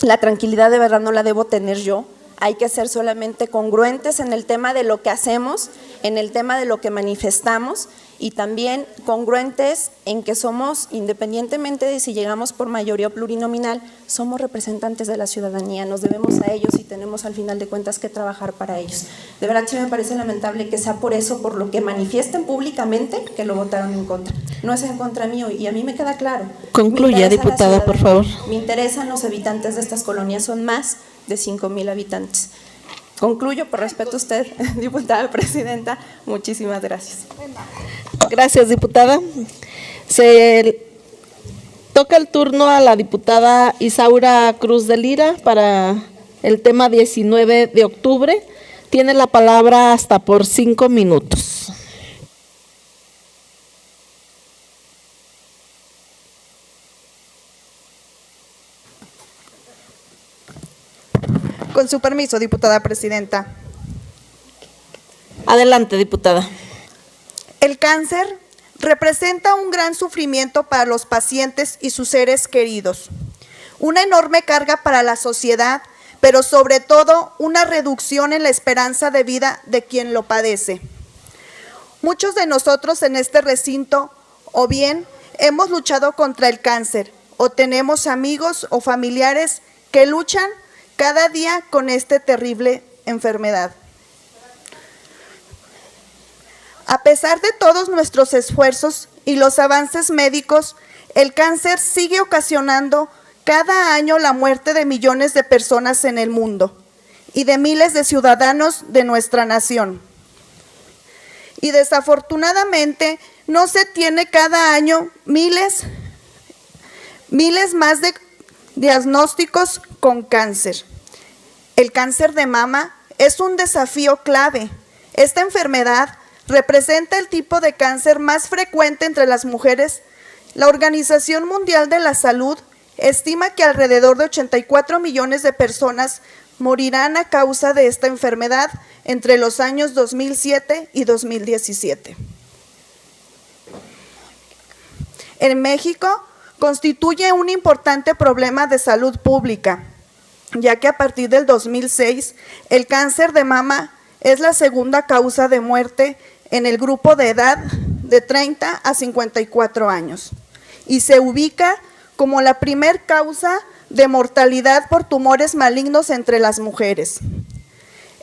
La tranquilidad de verdad no la debo tener yo, hay que ser solamente congruentes en el tema de lo que hacemos, en el tema de lo que manifestamos y también congruentes en que somos, independientemente de si llegamos por mayoría o plurinominal, somos representantes de la ciudadanía, nos debemos a ellos y tenemos al final de cuentas que trabajar para ellos. De verdad sí me parece lamentable que sea por eso, por lo que manifiesten públicamente que lo votaron en contra. No es en contra mío y a mí me queda claro. Concluya, diputada, por favor. Me interesan los habitantes de estas colonias, son más de 5,000 habitantes. Concluyo por respeto a usted, diputada presidenta. Muchísimas gracias. Gracias, diputada. Se toca el turno a la diputada Isaura Cruz de Lira para el tema 19 de octubre. Tiene la palabra hasta por 5 minutos. Con su permiso, diputada presidenta. Adelante, diputada. El cáncer representa un gran sufrimiento para los pacientes y sus seres queridos, una enorme carga para la sociedad, pero sobre todo una reducción en la esperanza de vida de quien lo padece. Muchos de nosotros en este recinto o bien hemos luchado contra el cáncer o tenemos amigos o familiares que luchan cada día con esta terrible enfermedad. A pesar de todos nuestros esfuerzos y los avances médicos, el cáncer sigue ocasionando cada año la muerte de millones de personas en el mundo y de miles de ciudadanos de nuestra nación. Y desafortunadamente no se tiene cada año miles más de diagnósticos con cáncer. El cáncer de mama es un desafío clave. Esta enfermedad representa el tipo de cáncer más frecuente entre las mujeres. La Organización Mundial de la Salud estima que alrededor de 84 millones de personas morirán a causa de esta enfermedad entre los años 2007 y 2017. en México constituye un importante problema de salud pública, ya que a partir del 2006 el cáncer de mama es la segunda causa de muerte en el grupo de edad de 30 a 54 años y se ubica como la primer causa de mortalidad por tumores malignos entre las mujeres.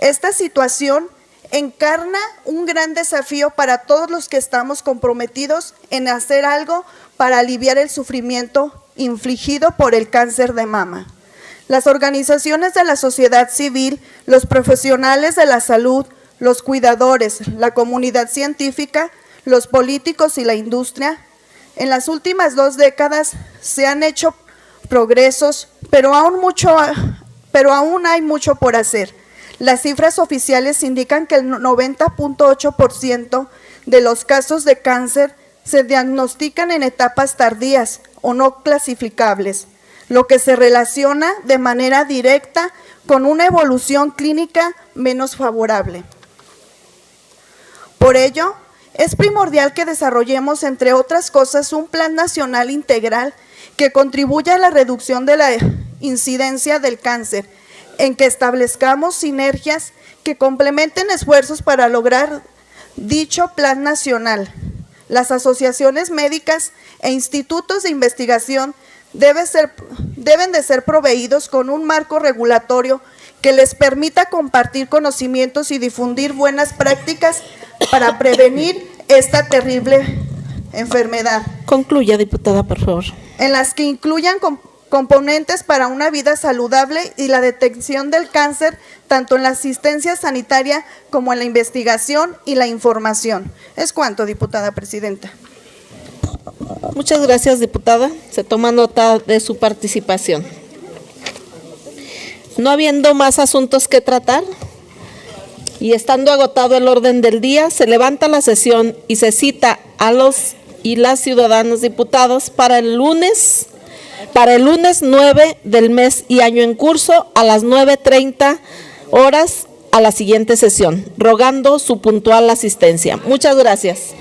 Esta situación encarna un gran desafío para todos los que estamos comprometidos en hacer algo para aliviar el sufrimiento infligido por el cáncer de mama. Las organizaciones de la sociedad civil, los profesionales de la salud, los cuidadores, la comunidad científica, los políticos y la industria, en las últimas 2 décadas se han hecho progresos, pero aún hay mucho por hacer. Las cifras oficiales indican que el 90.8% de los casos de cáncer se diagnostican en etapas tardías o no clasificables, lo que se relaciona de manera directa con una evolución clínica menos favorable. Por ello, es primordial que desarrollemos, entre otras cosas, un plan nacional integral que contribuya a la reducción de la incidencia del cáncer, en que establezcamos sinergias que complementen esfuerzos para lograr dicho plan nacional. Las asociaciones médicas e institutos de investigación deben de ser proveídos con un marco regulatorio que les permita compartir conocimientos y difundir buenas prácticas para prevenir esta terrible enfermedad. Concluya, diputada, por favor. En las que incluyan componentes para una vida saludable y la detección del cáncer, tanto en la asistencia sanitaria como en la investigación y la información. Es cuanto, diputada presidenta. Muchas gracias, diputada. Se toma nota de su participación. No habiendo más asuntos que tratar y estando agotado el orden del día, se levanta la sesión y se cita a los y las ciudadanos diputados para el lunes 9 del mes y año en curso a las 9:30 horas a la siguiente sesión, rogando su puntual asistencia. Muchas gracias.